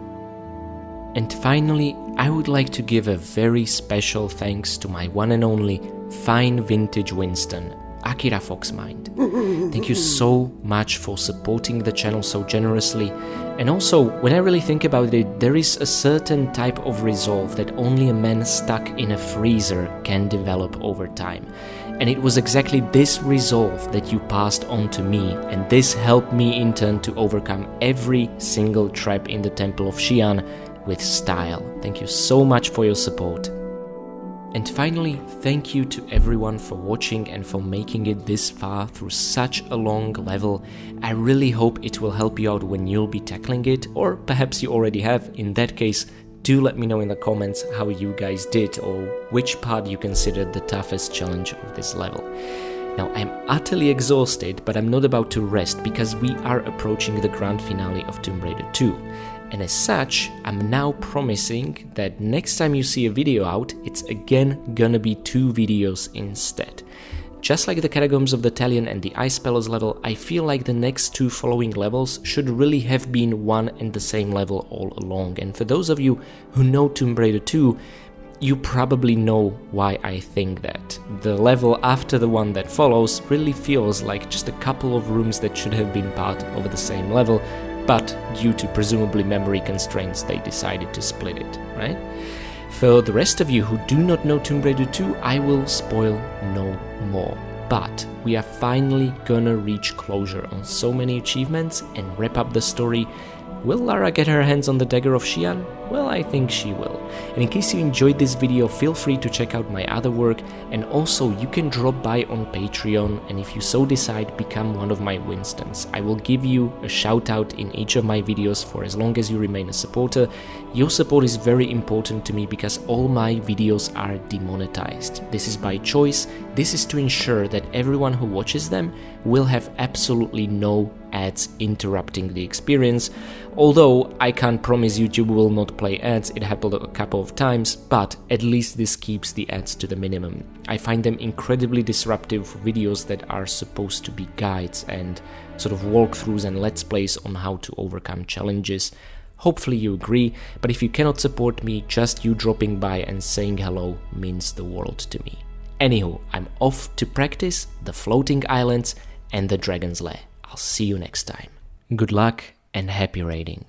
And finally, I would like to give a very special thanks to my one and only fine vintage Winston, Akira Foxmind. Thank you so much for supporting the channel so generously. And also, when I really think about it, there is a certain type of resolve that only a man stuck in a freezer can develop over time. And it was exactly this resolve that you passed on to me, and this helped me in turn to overcome every single trap in the Temple of Xian with style. Thank you so much for your support. And finally, thank you to everyone for watching and for making it this far through such a long level. I really hope it will help you out when you'll be tackling it, or perhaps you already have. In that case, do let me know in the comments how you guys did or which part you considered the toughest challenge of this level. Now, I'm utterly exhausted, but I'm not about to rest because we are approaching the grand finale of Tomb Raider 2. And as such, I'm now promising that next time you see a video out, it's again gonna be 2 videos instead. Just like the Catacombs of the Talion and the Ice Palace level, I feel like the next 2 following levels should really have been one and the same level all along. And for those of you who know Tomb Raider 2, you probably know why I think that. The level after the one that follows really feels like just a couple of rooms that should have been part of the same level, but due to presumably memory constraints they decided to split it, right? For the rest of you who do not know Tomb Raider 2, I will spoil no more. But we are finally gonna reach closure on so many achievements and wrap up the story. Will Lara get her hands on the dagger of Xian? Well, I think she will. And in case you enjoyed this video, feel free to check out my other work, and also you can drop by on Patreon and if you so decide, become one of my Winstons. I will give you a shout out in each of my videos for as long as you remain a supporter. Your support is very important to me because all my videos are demonetized. This is by choice. This is to ensure that everyone who watches them will have absolutely no ads interrupting the experience. Although I can't promise YouTube will not play ads, it happened a couple of times, but at least this keeps the ads to the minimum. I find them incredibly disruptive for videos that are supposed to be guides and sort of walkthroughs and let's plays on how to overcome challenges. Hopefully you agree, but if you cannot support me, just you dropping by and saying hello means the world to me. Anywho, I'm off to practice the floating islands and the dragon's lair. I'll see you next time. Good luck and happy raiding.